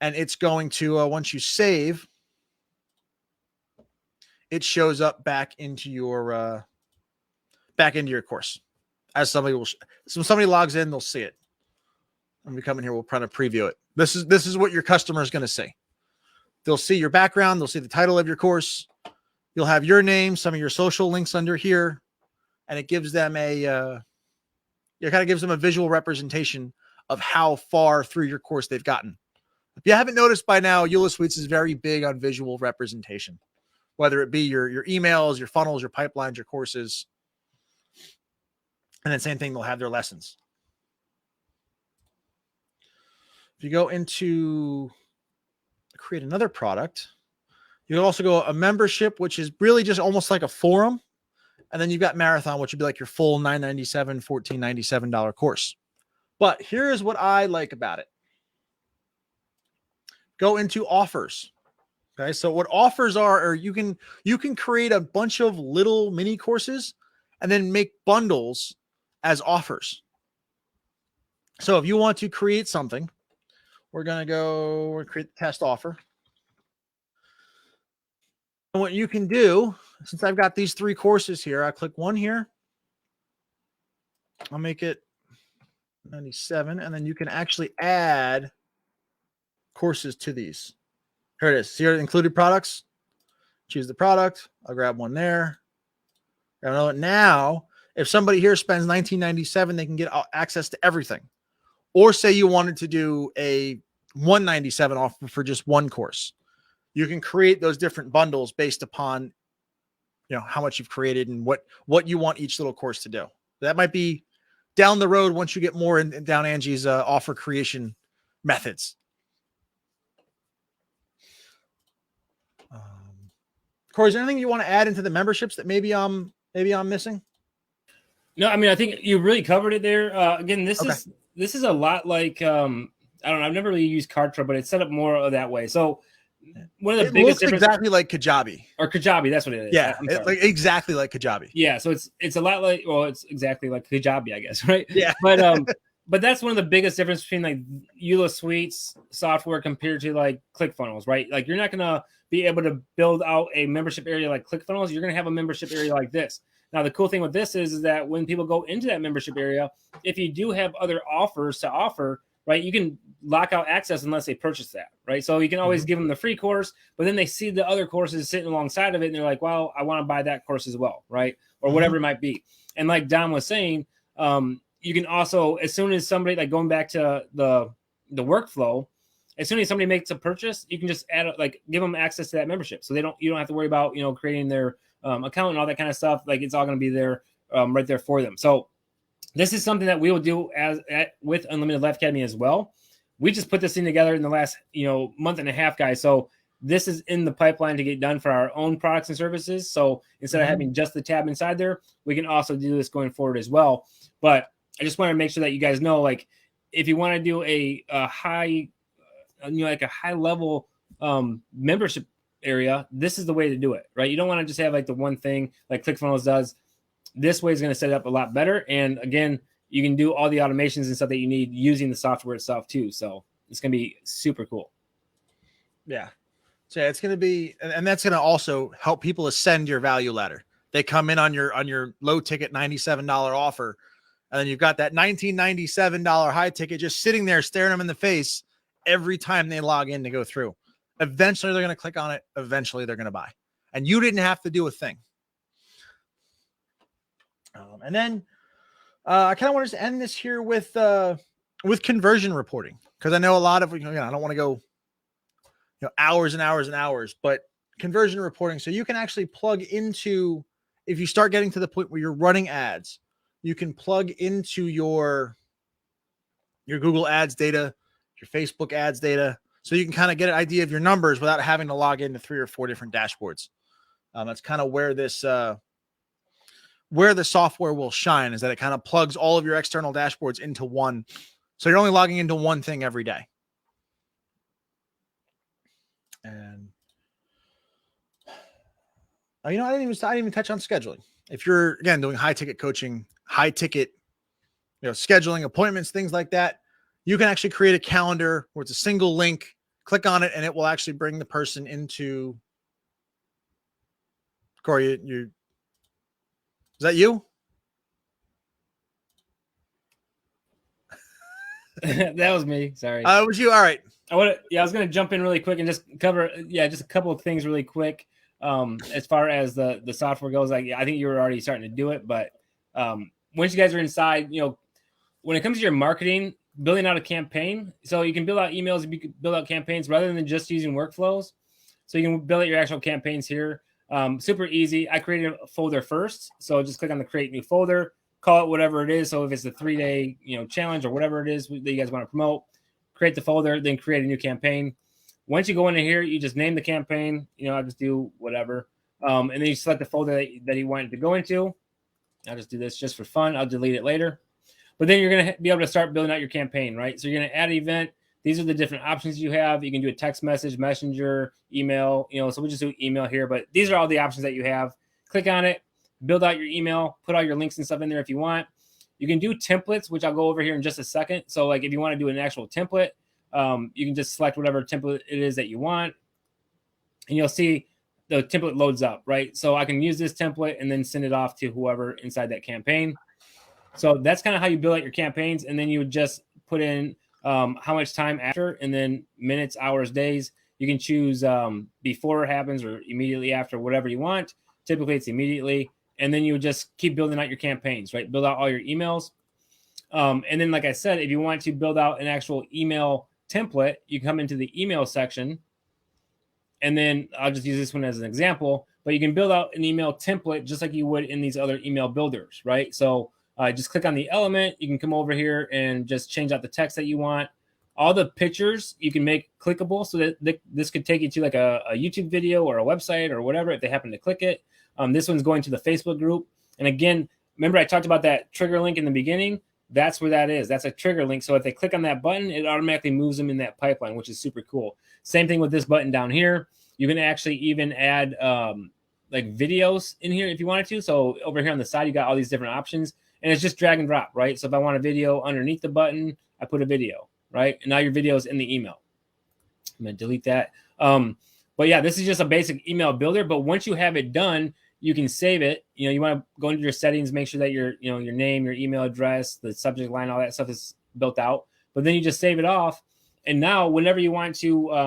And it's going to, once you save, it shows up back into your course. As somebody logs in, they'll see it. When we come in here, we'll kind of preview it. This is what your customer is going to see. They'll see your background. They'll see the title of your course. You'll have your name, some of your social links under here, and it gives them it kind of gives them a visual representation of how far through your course they've gotten. If you haven't noticed by now, EULA Suites is very big on visual representation. whether it be your emails, your funnels, your pipelines, your courses. And then same thing, they'll have their lessons. If you go into create another product, you'll also go a membership, which is really just almost like a forum. And then you've got Marathon, which would be like your full $997, $1,497 course. But here's what I like about it. Go into offers. Okay. So what offers are you can create a bunch of little mini courses and then make bundles as offers. So if you want to create something, we're going to create the test offer. And what you can do, since I've got these 3 courses here, I click one here. I'll make it 97. And then you can actually add courses to these. Here it is. See your included products. Choose the product. I'll grab one there. Grab another. Now, if somebody here spends $19.97, they can get access to everything. Or say you wanted to do a $197 offer for just one course. You can create those different bundles based upon, how much you've created and what you want each little course to do. That might be down the road once you get more in down Angie's offer creation methods. Corey, is there anything you want to add into the memberships that maybe I'm missing? No, I mean, I think you really covered it there. Again, this is a lot like I don't know. I've never really used Kartra, but it's set up more of that way. So one of the biggest differences, exactly like Kajabi or Kajabi, that's what it is. Yeah, exactly like Kajabi. Yeah, so it's a lot like, well, it's exactly like Kajabi, I guess, right? Yeah, but that's one of the biggest differences between like EULA Suites software compared to like ClickFunnels, right? Like you're not gonna be able to build out a membership area like ClickFunnels. You're gonna have a membership area like this. Now, the cool thing with this is that when people go into that membership area, if you do have other offers to offer, right, you can lock out access unless they purchase that, right? So you can always give them the free course, but then they see the other courses sitting alongside of it, and they're like, well, I want to buy that course as well, right? Or whatever it might be. And like Don was saying, you can also, as soon as somebody, like going back to the workflow, as soon as somebody makes a purchase, you can just add, like, give them access to that membership. So you don't have to worry about, creating their account and all that kind of stuff. Like, it's all going to be there right there for them. So this is something that we will do with Unlimited Life Academy as well. We just put this thing together in the last, month and a half, guys. So this is in the pipeline to get done for our own products and services. So instead of having just the tab inside there, we can also do this going forward as well. But I just want to make sure that you guys know, like, if you want to do a high, like a high level membership area, this is the way to do it, right? You don't want to just have like the one thing like ClickFunnels does. This way is going to set it up a lot better. And again, you can do all the automations and stuff that you need using the software itself too. So it's going to be super cool. Yeah. So it's going to be, and that's going to also help people ascend your value ladder. They come in on your low ticket $97 offer, and then you've got that $1997 high ticket just sitting there staring them in the face every time they log in to go through. Eventually they're going to click on it. Eventually they're going to buy, and you didn't have to do a thing. And then I kind of want to end this here with conversion reporting, because I know a lot of, I don't want to go hours and hours and hours, but conversion reporting. So you can actually plug into, if you start getting to the point where you're running ads, you can plug into your Google ads data, your Facebook ads data. So you can kind of get an idea of your numbers without having to log into 3 or 4 different dashboards. That's kind of where this, where the software will shine, is that it kind of plugs all of your external dashboards into one. So you're only logging into one thing every day. And I didn't even touch on scheduling. If you're, again, doing high ticket coaching, high ticket, scheduling appointments, things like that, you can actually create a calendar where it's a single link, click on it, and it will actually bring the person into, Corey, is that you? That was me. Sorry. It was you. All right. I was going to jump in really quick and just cover, just a couple of things really quick. As far as the software goes, I think you were already starting to do it, but once you guys are inside, when it comes to your marketing, building out a campaign, so you can build out emails, you can build out campaigns rather than just using workflows. So you can build out your actual campaigns here. Super easy. I created a folder first. So just click on the create new folder, call it whatever it is. So if it's the 3-day, challenge or whatever it is that you guys want to promote, create the folder, then create a new campaign. Once you go into here, you just name the campaign. I'll just do whatever. And then you select the folder that you want it to go into. I'll just do this just for fun. I'll delete it later. But then you're going to be able to start building out your campaign, right? So you're going to add an event. These are the different options you have. You can do a text message, messenger, email, so we'll just do email here. But these are all the options that you have. Click on it, build out your email, put all your links and stuff in there if you want. You can do templates, which I'll go over here in just a second. So like if you want to do an actual template, you can just select whatever template it is that you want. And you'll see the template loads up, right? So I can use this template and then send it off to whoever inside that campaign. So that's kind of how you build out your campaigns. And then you would just put in how much time after, and then minutes, hours, days. You can choose before it happens or immediately after, whatever you want. Typically it's immediately. And then you would just keep building out your campaigns, right? Build out all your emails. And then, like I said, if you want to build out an actual email template, you come into the email section. And then I'll just use this one as an example, but you can build out an email template just like you would in these other email builders, right? So just click on the element. You can come over here and just change out the text that you want. All the pictures you can make clickable so that this could take you to like a YouTube video or a website or whatever if they happen to click it. This one's going to the Facebook group. And again, remember I talked about that trigger link in the beginning? That's where that is. That's a trigger link. So if they click on that button, it automatically moves them in that pipeline, which is super cool. Same thing with this button down here. You can actually even add like videos in here if you wanted to. So over here on the side, you got all these different options. And it's just drag and drop, right? So if I want a video underneath the button, I put a video, right? And now your video is in the email. I'm going to delete that. But yeah, this is just a basic email builder. But once you have it done, you can save it. You want to go into your settings, make sure that your name, your email address, the subject line, all that stuff is built out. But then you just save it off. And now whenever you want to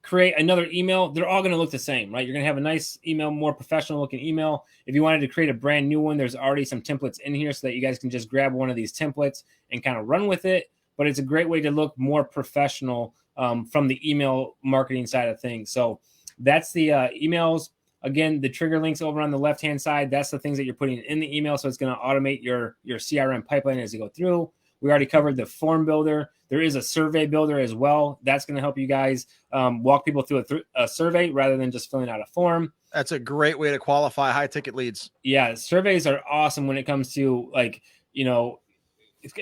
create another email, they're all going to look the same, right? You're going to have a nice email, more professional looking email. If you wanted to create a brand new one, there's already some templates in here so that you guys can just grab one of these templates and kind of run with it. But it's a great way to look more professional from the email marketing side of things. So that's the emails. Again, the trigger links over on the left-hand side, that's the things that you're putting in the email. So it's going to automate your CRM pipeline as you go through. We already covered the form builder. There is a survey builder as well. That's going to help you guys walk people through a survey rather than just filling out a form. That's a great way to qualify high ticket leads. Yeah, surveys are awesome when it comes to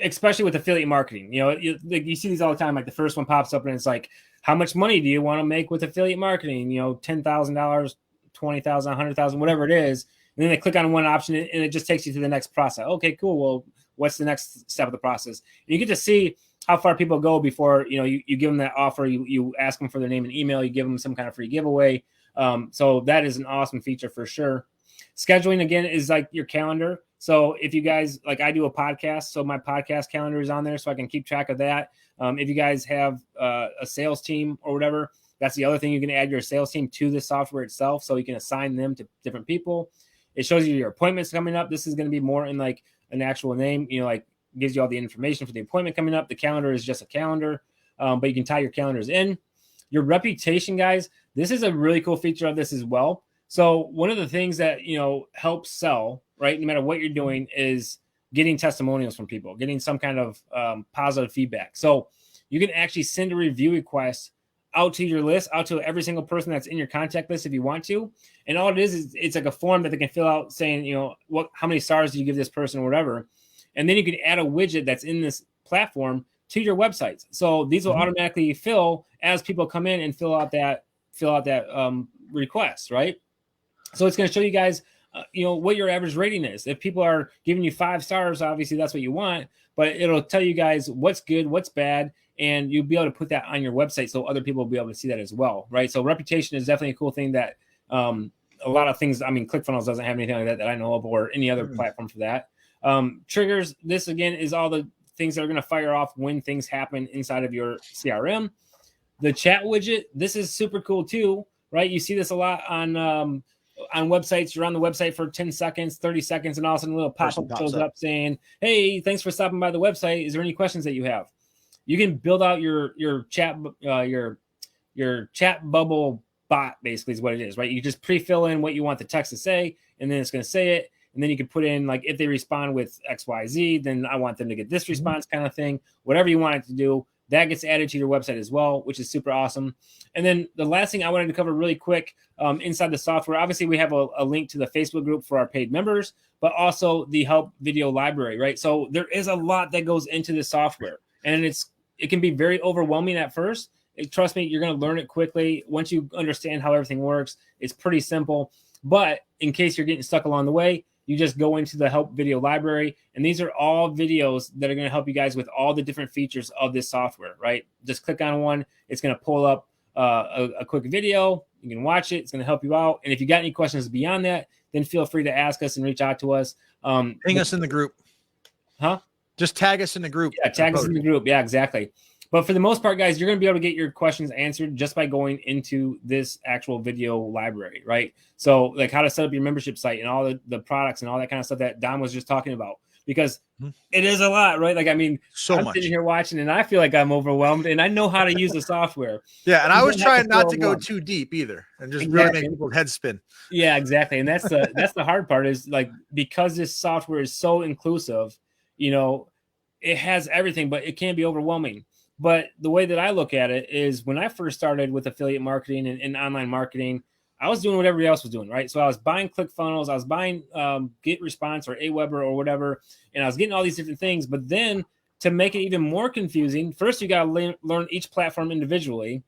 especially with affiliate marketing. You see these all the time. Like the first one pops up and it's like, how much money do you want to make with affiliate marketing? $10,000, $20,000, $100,000, whatever it is. And then they click on one option and it just takes you to the next process. Okay, cool. Well, what's the next step of the process? And you get to see how far people go before, you give them that offer. You ask them for their name and email. You give them some kind of free giveaway. So that is an awesome feature for sure. Scheduling, again, is like your calendar. So if you guys, like I do a podcast, so my podcast calendar is on there so I can keep track of that. If you guys have a sales team or whatever, that's the other thing. You can add your sales team to the software itself so you can assign them to different people. It shows you your appointments coming up. This is going to be more in like an actual name, like gives you all the information for the appointment coming up. The calendar is just a calendar, but you can tie your calendars in. Your reputation, guys, this is a really cool feature of this as well. So one of the things that, helps sell, right, no matter what you're doing, is getting testimonials from people, getting some kind of positive feedback. So you can actually send a review request out to your list, out to every single person that's in your contact list if you want to. And all it is it's like a form that they can fill out saying, how many stars do you give this person or whatever. And then you can add a widget that's in this platform to your websites. So these will automatically fill as people come in and fill out that request, right? So it's going to show you guys, what your average rating is. If people are giving you 5 stars, obviously that's what you want, but it'll tell you guys what's good, what's bad, and you'll be able to put that on your website so other people will be able to see that as well, right? So reputation is definitely a cool thing that a lot of things, ClickFunnels doesn't have anything like that I know of, or any other platform for that. Triggers, this again is all the things that are going to fire off when things happen inside of your CRM. The chat widget, this is super cool too, right? You see this a lot on websites. You're on the website for 10 seconds, 30 seconds, and all of a sudden a little pop-up shows up saying, hey, thanks for stopping by the website. Is there any questions that you have? You can build out your chat bubble bot basically is what it is, right? You just pre-fill in what you want the text to say, and then it's going to say it. And then you can put in, like, if they respond with XYZ, then I want them to get this response kind of thing. Whatever you want it to do, that gets added to your website as well, which is super awesome. And then the last thing I wanted to cover really quick, inside the software, obviously we have a link to the Facebook group for our paid members, but also the help video library, right? So there is a lot that goes into the software, and it can be very overwhelming at first. Trust me, you're going to learn it quickly. Once you understand how everything works, it's pretty simple. But in case you're getting stuck along the way, you just go into the help video library, and these are all videos that are going to help you guys with all the different features of this software, right? Just click on one. It's going to pull up a quick video. You can watch it. It's going to help you out. And if you got any questions beyond that, then feel free to ask us and reach out to us. Ping us in the group. Huh? Just tag us in the group. Yeah, tag us in the group. Yeah, exactly. But for the most part, guys, you're going to be able to get your questions answered just by going into this actual video library, right? So like how to set up your membership site and all the products and all that kind of stuff that Dom was just talking about, because it is a lot, right? Like, I mean, I'm much. sitting here watching and I feel like I'm overwhelmed, and I know how to use the software. Yeah, and I was trying not to go too deep either and just really make people's heads spin. Yeah, exactly. And that's the hard part, is like, because this software is so inclusive, you know, it has everything, but it can be overwhelming. But the way that I look at it is, when I first started with affiliate marketing and online marketing, I was doing what everybody else was doing, right? So I was buying ClickFunnels, I was buying GetResponse or Aweber or whatever, and I was getting all these different things. But then, to make it even more confusing, first you got to learn each platform individually.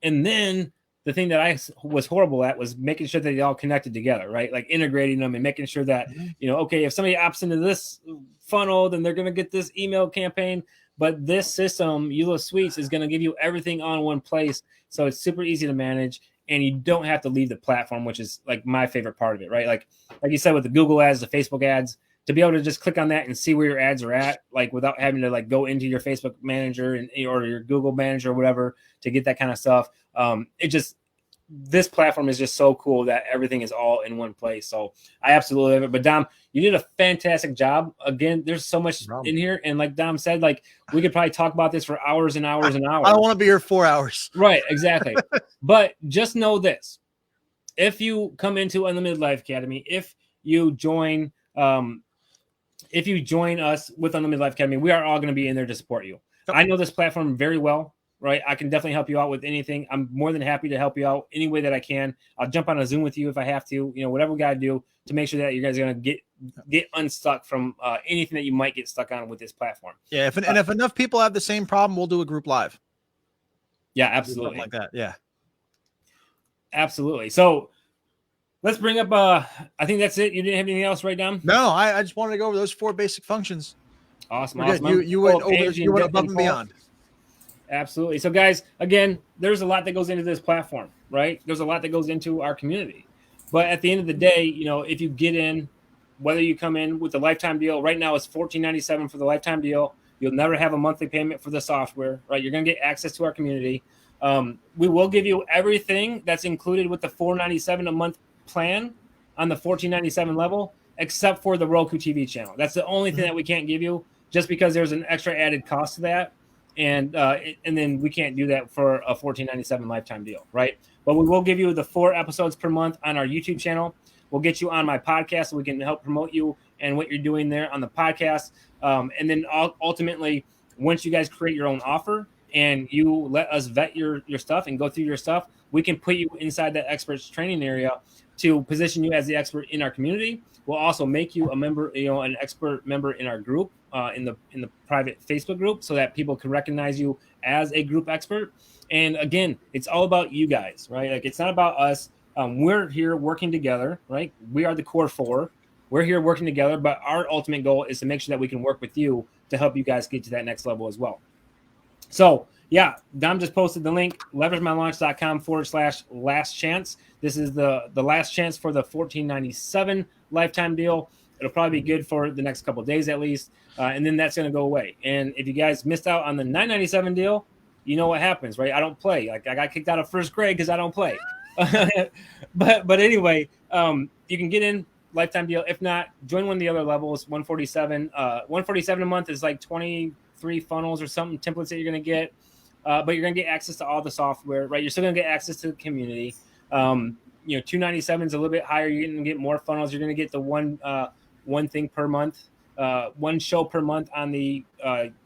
And then the thing that I was horrible at was making sure that they all connected together, right? Like integrating them and making sure that, you know, okay, if somebody opts into this funnel, then they're going to get this email campaign. But this system, Eula Suites, is going to give you everything on one place. So it's super easy to manage, and you don't have to leave the platform, which is like my favorite part of it, right? Like you said, with the Google ads, the Facebook ads, to be able to just click on that and see where your ads are at, like without having to like go into your Facebook manager or your Google manager or whatever to get that kind of stuff. This platform is just so cool that everything is all in one place. So I absolutely love it. But Dom, you did a fantastic job. Again, there's so much in here. And like Dom said, like, we could probably talk about this for hours and hours and hours. I don't want to be here 4 hours. Right, exactly. But just know this. If you come into Unlimited Life Academy, if you join us with Unlimited Life Academy, we are all going to be in there to support you. I know this platform very well. Right. I can definitely help you out with anything. I'm more than happy to help you out any way that I can. I'll jump on a Zoom with you if I have to, you know, whatever we got to do to make sure that you guys are going to get unstuck from anything that you might get stuck on with this platform. Yeah. If enough people have the same problem, we'll do a group live. Yeah, absolutely. Something like that. Yeah. Absolutely. So let's bring up, I think that's it. You didn't have anything else, right, Dom? No, I just wanted to go over those 4 basic functions. Awesome. You went above and beyond. Absolutely. So guys, again, there's a lot that goes into this platform, right? There's a lot that goes into our community. But at the end of the day, you know, if you get in, whether you come in with the lifetime deal, right now it's $14.97 for the lifetime deal. You'll never have a monthly payment for the software, right? You're going to get access to our community. We will give you everything that's included with the $4.97 a month plan on the $14.97 level, except for the Roku TV channel. That's the only thing that we can't give you, just because there's an extra added cost to that. And then we can't do that for a $14.97 lifetime deal, right? But we will give you the 4 episodes per month on our YouTube channel. We'll get you on my podcast so we can help promote you and what you're doing there on the podcast. And then ultimately, once you guys create your own offer and you let us vet your stuff and go through your stuff, we can put you inside that experts training area to position you as the expert in our community. We'll also make you a member, you know, an expert member in our group, in the private Facebook group, so that people can recognize you as a group expert. And again, it's all about you guys, right? Like, it's not about us. We're here working together, right? We are the core 4. We're here working together, but our ultimate goal is to make sure that we can work with you to help you guys get to that next level as well. So yeah, Dom just posted the link, leveragemylaunch.com/last chance. This is the last chance for the $14.97 lifetime deal. It'll probably be good for the next couple of days at least. And then that's going to go away. And if you guys missed out on the $9.97 deal, you know what happens, right? I don't play. Like, I got kicked out of first grade because I don't play. but anyway, you can get in lifetime deal. If not, join one of the other levels, 147. 147 a month is like 23 funnels or something, templates that you're going to get. But you're going to get access to all the software, right? You're still going to get access to the community. $297 is a little bit higher. You're going to get more funnels. You're going to get the one thing per month, one show per month on the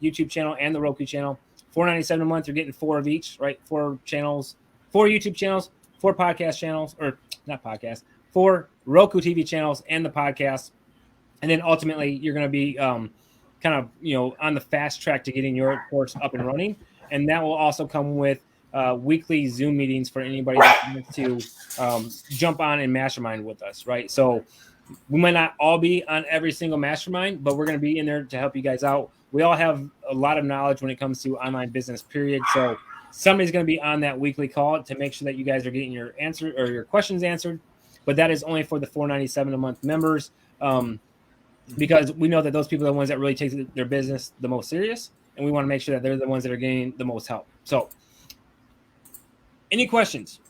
YouTube channel and the Roku channel. $4.97 a month. You're getting 4 of each, right? 4 channels, 4 YouTube channels, 4 podcast channels, or not podcasts, 4 Roku TV channels and the podcast. And then ultimately, you're going to be kind of on the fast track to getting your course up and running. And that will also come with weekly Zoom meetings for anybody that wants to jump on and mastermind with us, right? So we might not all be on every single mastermind, but we're going to be in there to help you guys out. We all have a lot of knowledge when it comes to online business, period. So somebody's going to be on that weekly call to make sure that you guys are getting your answer or your questions answered. But that is only for the $4.97 a month members, because we know that those people are the ones that really take their business the most serious, and we want to make sure that they're the ones that are getting the most help. So any questions?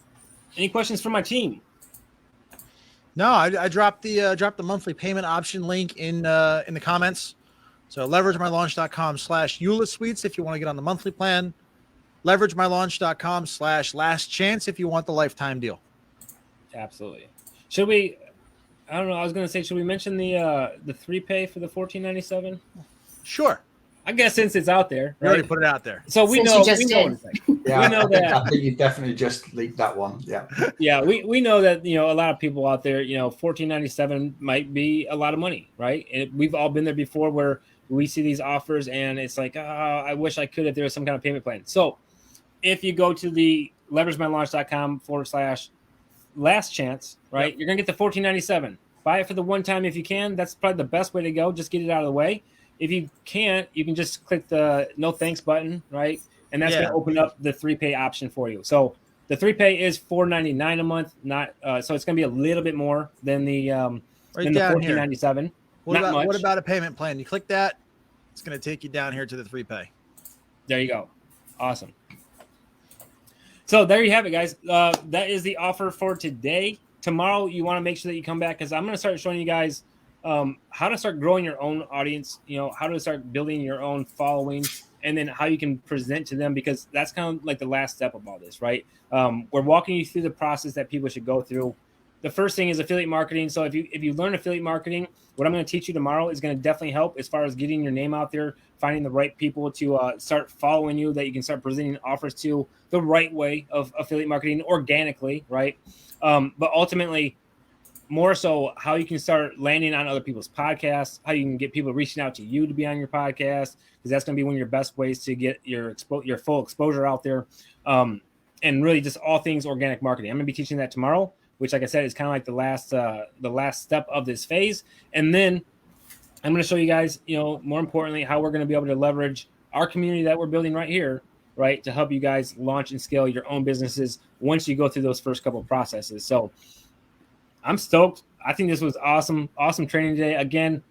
Any questions from my team? No, I dropped the monthly payment option link in the comments. So leveragemylaunch.com/EulaSuites if you want to get on the monthly plan. Leveragemylaunch.com/last chance if you want the lifetime deal. Absolutely. Should we? I don't know. I was going to say, should we mention the 3 pay for the $14.97? Sure. I guess since it's out there, right? We already put it out there. So we know. We know that. I think you definitely just leaked that one. Yeah. Yeah, we know that a lot of people out there, $14.97 might be a lot of money, right? And we've all been there before where we see these offers and it's like, I wish I could if there was some kind of payment plan. So if you go to the leveragemylaunch.com/last chance, right? Yep. You're gonna get the $14.97. Buy it for the one time if you can. That's probably the best way to go. Just get it out of the way. If you can't, you can just click the no thanks button, right? And that's going to open up the 3 pay option for you. So the 3 pay is $4.99 a month, not so it's going to be a little bit more than the $14.97. What about a payment plan? You click that, it's going to take you down here to the 3 pay. There you go. Awesome. So there you have it, guys. That is the offer for today. Tomorrow, you want to make sure that you come back because I'm going to start showing you guys how to start growing your own audience, how to start building your own following, and then how you can present to them, because that's kind of like the last step of all this, right? We're walking you through the process that people should go through. The first thing is affiliate marketing. So if you learn affiliate marketing, what I'm going to teach you tomorrow is going to definitely help as far as getting your name out there, finding the right people to start following you that you can start presenting offers to the right way of affiliate marketing organically, right? But ultimately, more so how you can start landing on other people's podcasts, how you can get people reaching out to you to be on your podcast, because that's going to be one of your best ways to get your full exposure out there, and really just all things organic marketing. I'm going to be teaching that tomorrow, which, like I said, is kind of like the last step of this phase. And then I'm going to show you guys, more importantly, how we're going to be able to leverage our community that we're building right here, right, to help you guys launch and scale your own businesses once you go through those first couple of processes. So I'm stoked. I think this was awesome training today. Again,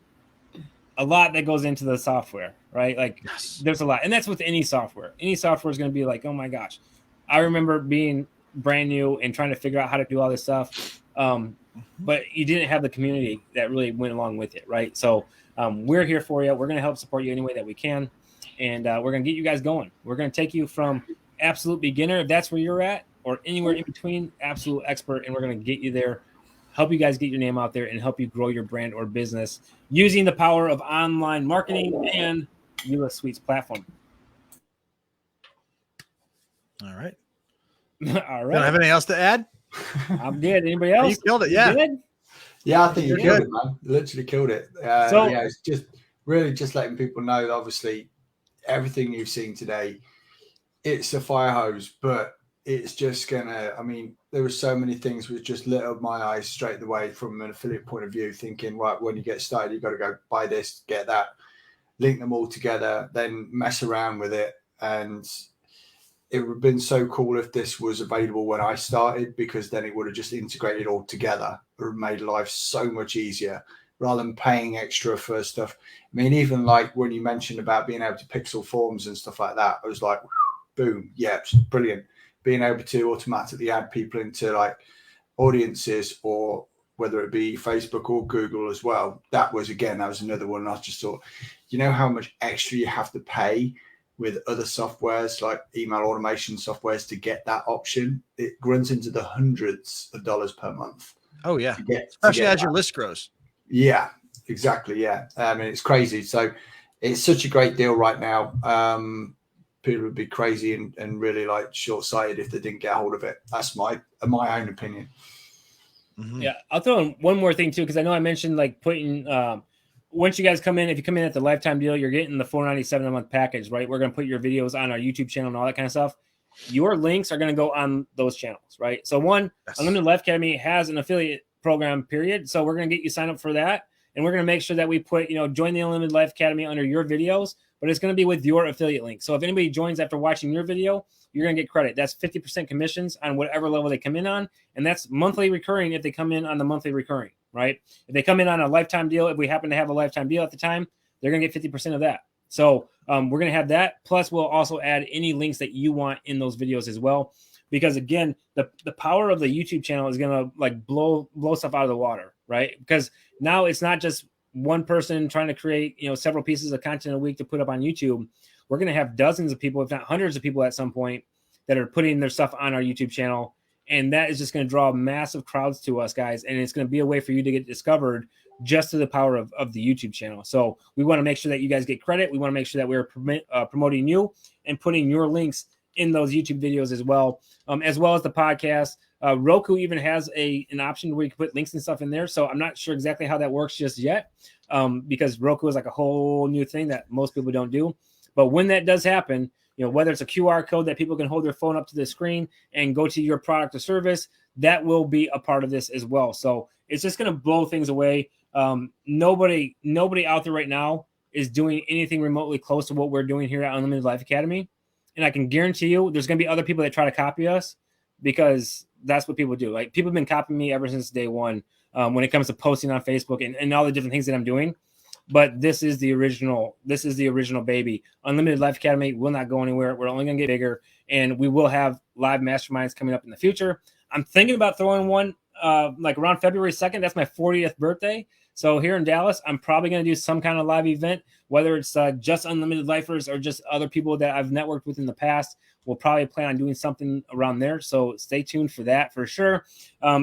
a lot that goes into the software, right? Like There's a lot. And that's with any software. Any software is going to be like, oh my gosh. I remember being brand new and trying to figure out how to do all this stuff. But you didn't have the community that really went along with it, right? So we're here for you. We're going to help support you any way that we can. And we're going to get you guys going. We're going to take you from absolute beginner, if that's where you're at, or anywhere in between, absolute expert. And we're going to get you there, help you guys get your name out there, and help you grow your brand or business using the power of online marketing and EulaSuites platform. All right. All right. Don't have anything else to add? I'm good. Anybody else? You killed it. Yeah. Yeah, I think you killed it, man. Literally killed it. It's just really just letting people know that obviously everything you've seen today, it's a fire hose, but it's just gonna, there were so many things which just lit up my eyes straight away from an affiliate point of view, thinking, right, when you get started, you've got to go buy this, get that, link them all together, then mess around with it. And it would have been so cool if this was available when I started, because then it would have just integrated all together. It would have made life so much easier rather than paying extra for stuff. Even like when you mentioned about being able to pixel forms and stuff like that, I was like, boom, yeah, it's brilliant. Being able to automatically add people into like audiences, or whether it be Facebook or Google as well. That was another one. I just thought, how much extra you have to pay with other softwares like email automation softwares to get that option. It runs into the hundreds of dollars per month. Oh yeah, especially as your list grows. Yeah, exactly. Yeah, I mean it's crazy. So it's such a great deal right now. People would be crazy and really like short-sighted if they didn't get a hold of it. That's my own opinion. Mm-hmm. Yeah, I'll throw in one more thing too, because I know I mentioned like putting once you guys come in, if you come in at the lifetime deal, you're getting the $4.97 a month package, right? We're going to put your videos on our YouTube channel and all that kind of stuff. Your links are going to go on those channels, right? So one, Unlimited Life Academy has an affiliate program, period. So we're going to get you signed up for that. And we're going to make sure that we put, join the Unlimited Life Academy under your videos, but it's going to be with your affiliate link. So if anybody joins after watching your video, you're going to get credit. That's 50% commissions on whatever level they come in on. And that's monthly recurring if they come in on the monthly recurring, right? If they come in on a lifetime deal, if we happen to have a lifetime deal at the time, they're going to get 50% of that. So we're going to have that. Plus, we'll also add any links that you want in those videos as well. Because again, the power of the YouTube channel is going to like blow stuff out of the water, right? Because now it's not just one person trying to create, several pieces of content a week to put up on YouTube. We're going to have dozens of people, if not hundreds of people at some point that are putting their stuff on our YouTube channel. And that is just going to draw massive crowds to us, guys. And it's going to be a way for you to get discovered just through the power of the YouTube channel. So we want to make sure that you guys get credit. We want to make sure that we're promoting you and putting your links in those YouTube videos as well as the podcast. Roku even has an option where you can put links and stuff in there. So I'm not sure exactly how that works just yet because Roku is like a whole new thing that most people don't do. But when that does happen, whether it's a QR code that people can hold their phone up to the screen and go to your product or service, that will be a part of this as well. So it's just going to blow things away. Nobody out there right now is doing anything remotely close to what we're doing here at Unlimited Life Academy. And I can guarantee you there's going to be other people that try to copy us because that's what people do. Like people have been copying me ever since day one when it comes to posting on Facebook and all the different things that I'm doing. But this is the original. This is the original baby. Unlimited Life Academy will not go anywhere. We're only going to get bigger, and we will have live masterminds coming up in the future. I'm thinking about throwing one like around February 2nd. That's my 40th birthday. So here in Dallas, I'm probably going to do some kind of live event, whether it's just Unlimited Lifers or just other people that I've networked with in the past. We'll probably plan on doing something around there. So stay tuned for that for sure,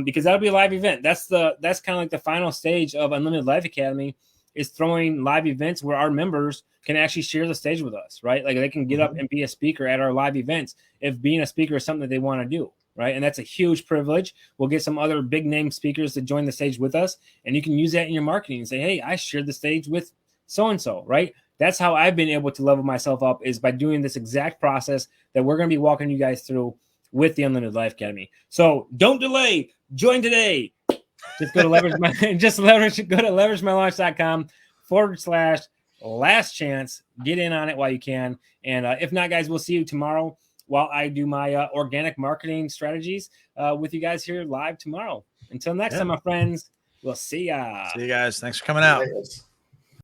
because that'll be a live event. That's kind of like the final stage of Unlimited Life Academy. Is throwing live events where our members can actually share the stage with us, right? Like they can get up and be a speaker at our live events if being a speaker is something that they want to do, right? And that's a huge privilege. We'll get some other big name speakers to join the stage with us, and you can use that in your marketing and say, hey, I shared the stage with so-and-so, right? That's how I've been able to level myself up is by doing this exact process that we're going to be walking you guys through with the Unlimited Life Academy. So don't delay. Join today. Just go to go to leveragemylaunch.com/last chance. Get in on it while you can. And if not, guys, we'll see you tomorrow while I do my organic marketing strategies with you guys here live tomorrow. Until next time, my friends, we'll see ya. See you guys. Thanks for coming out.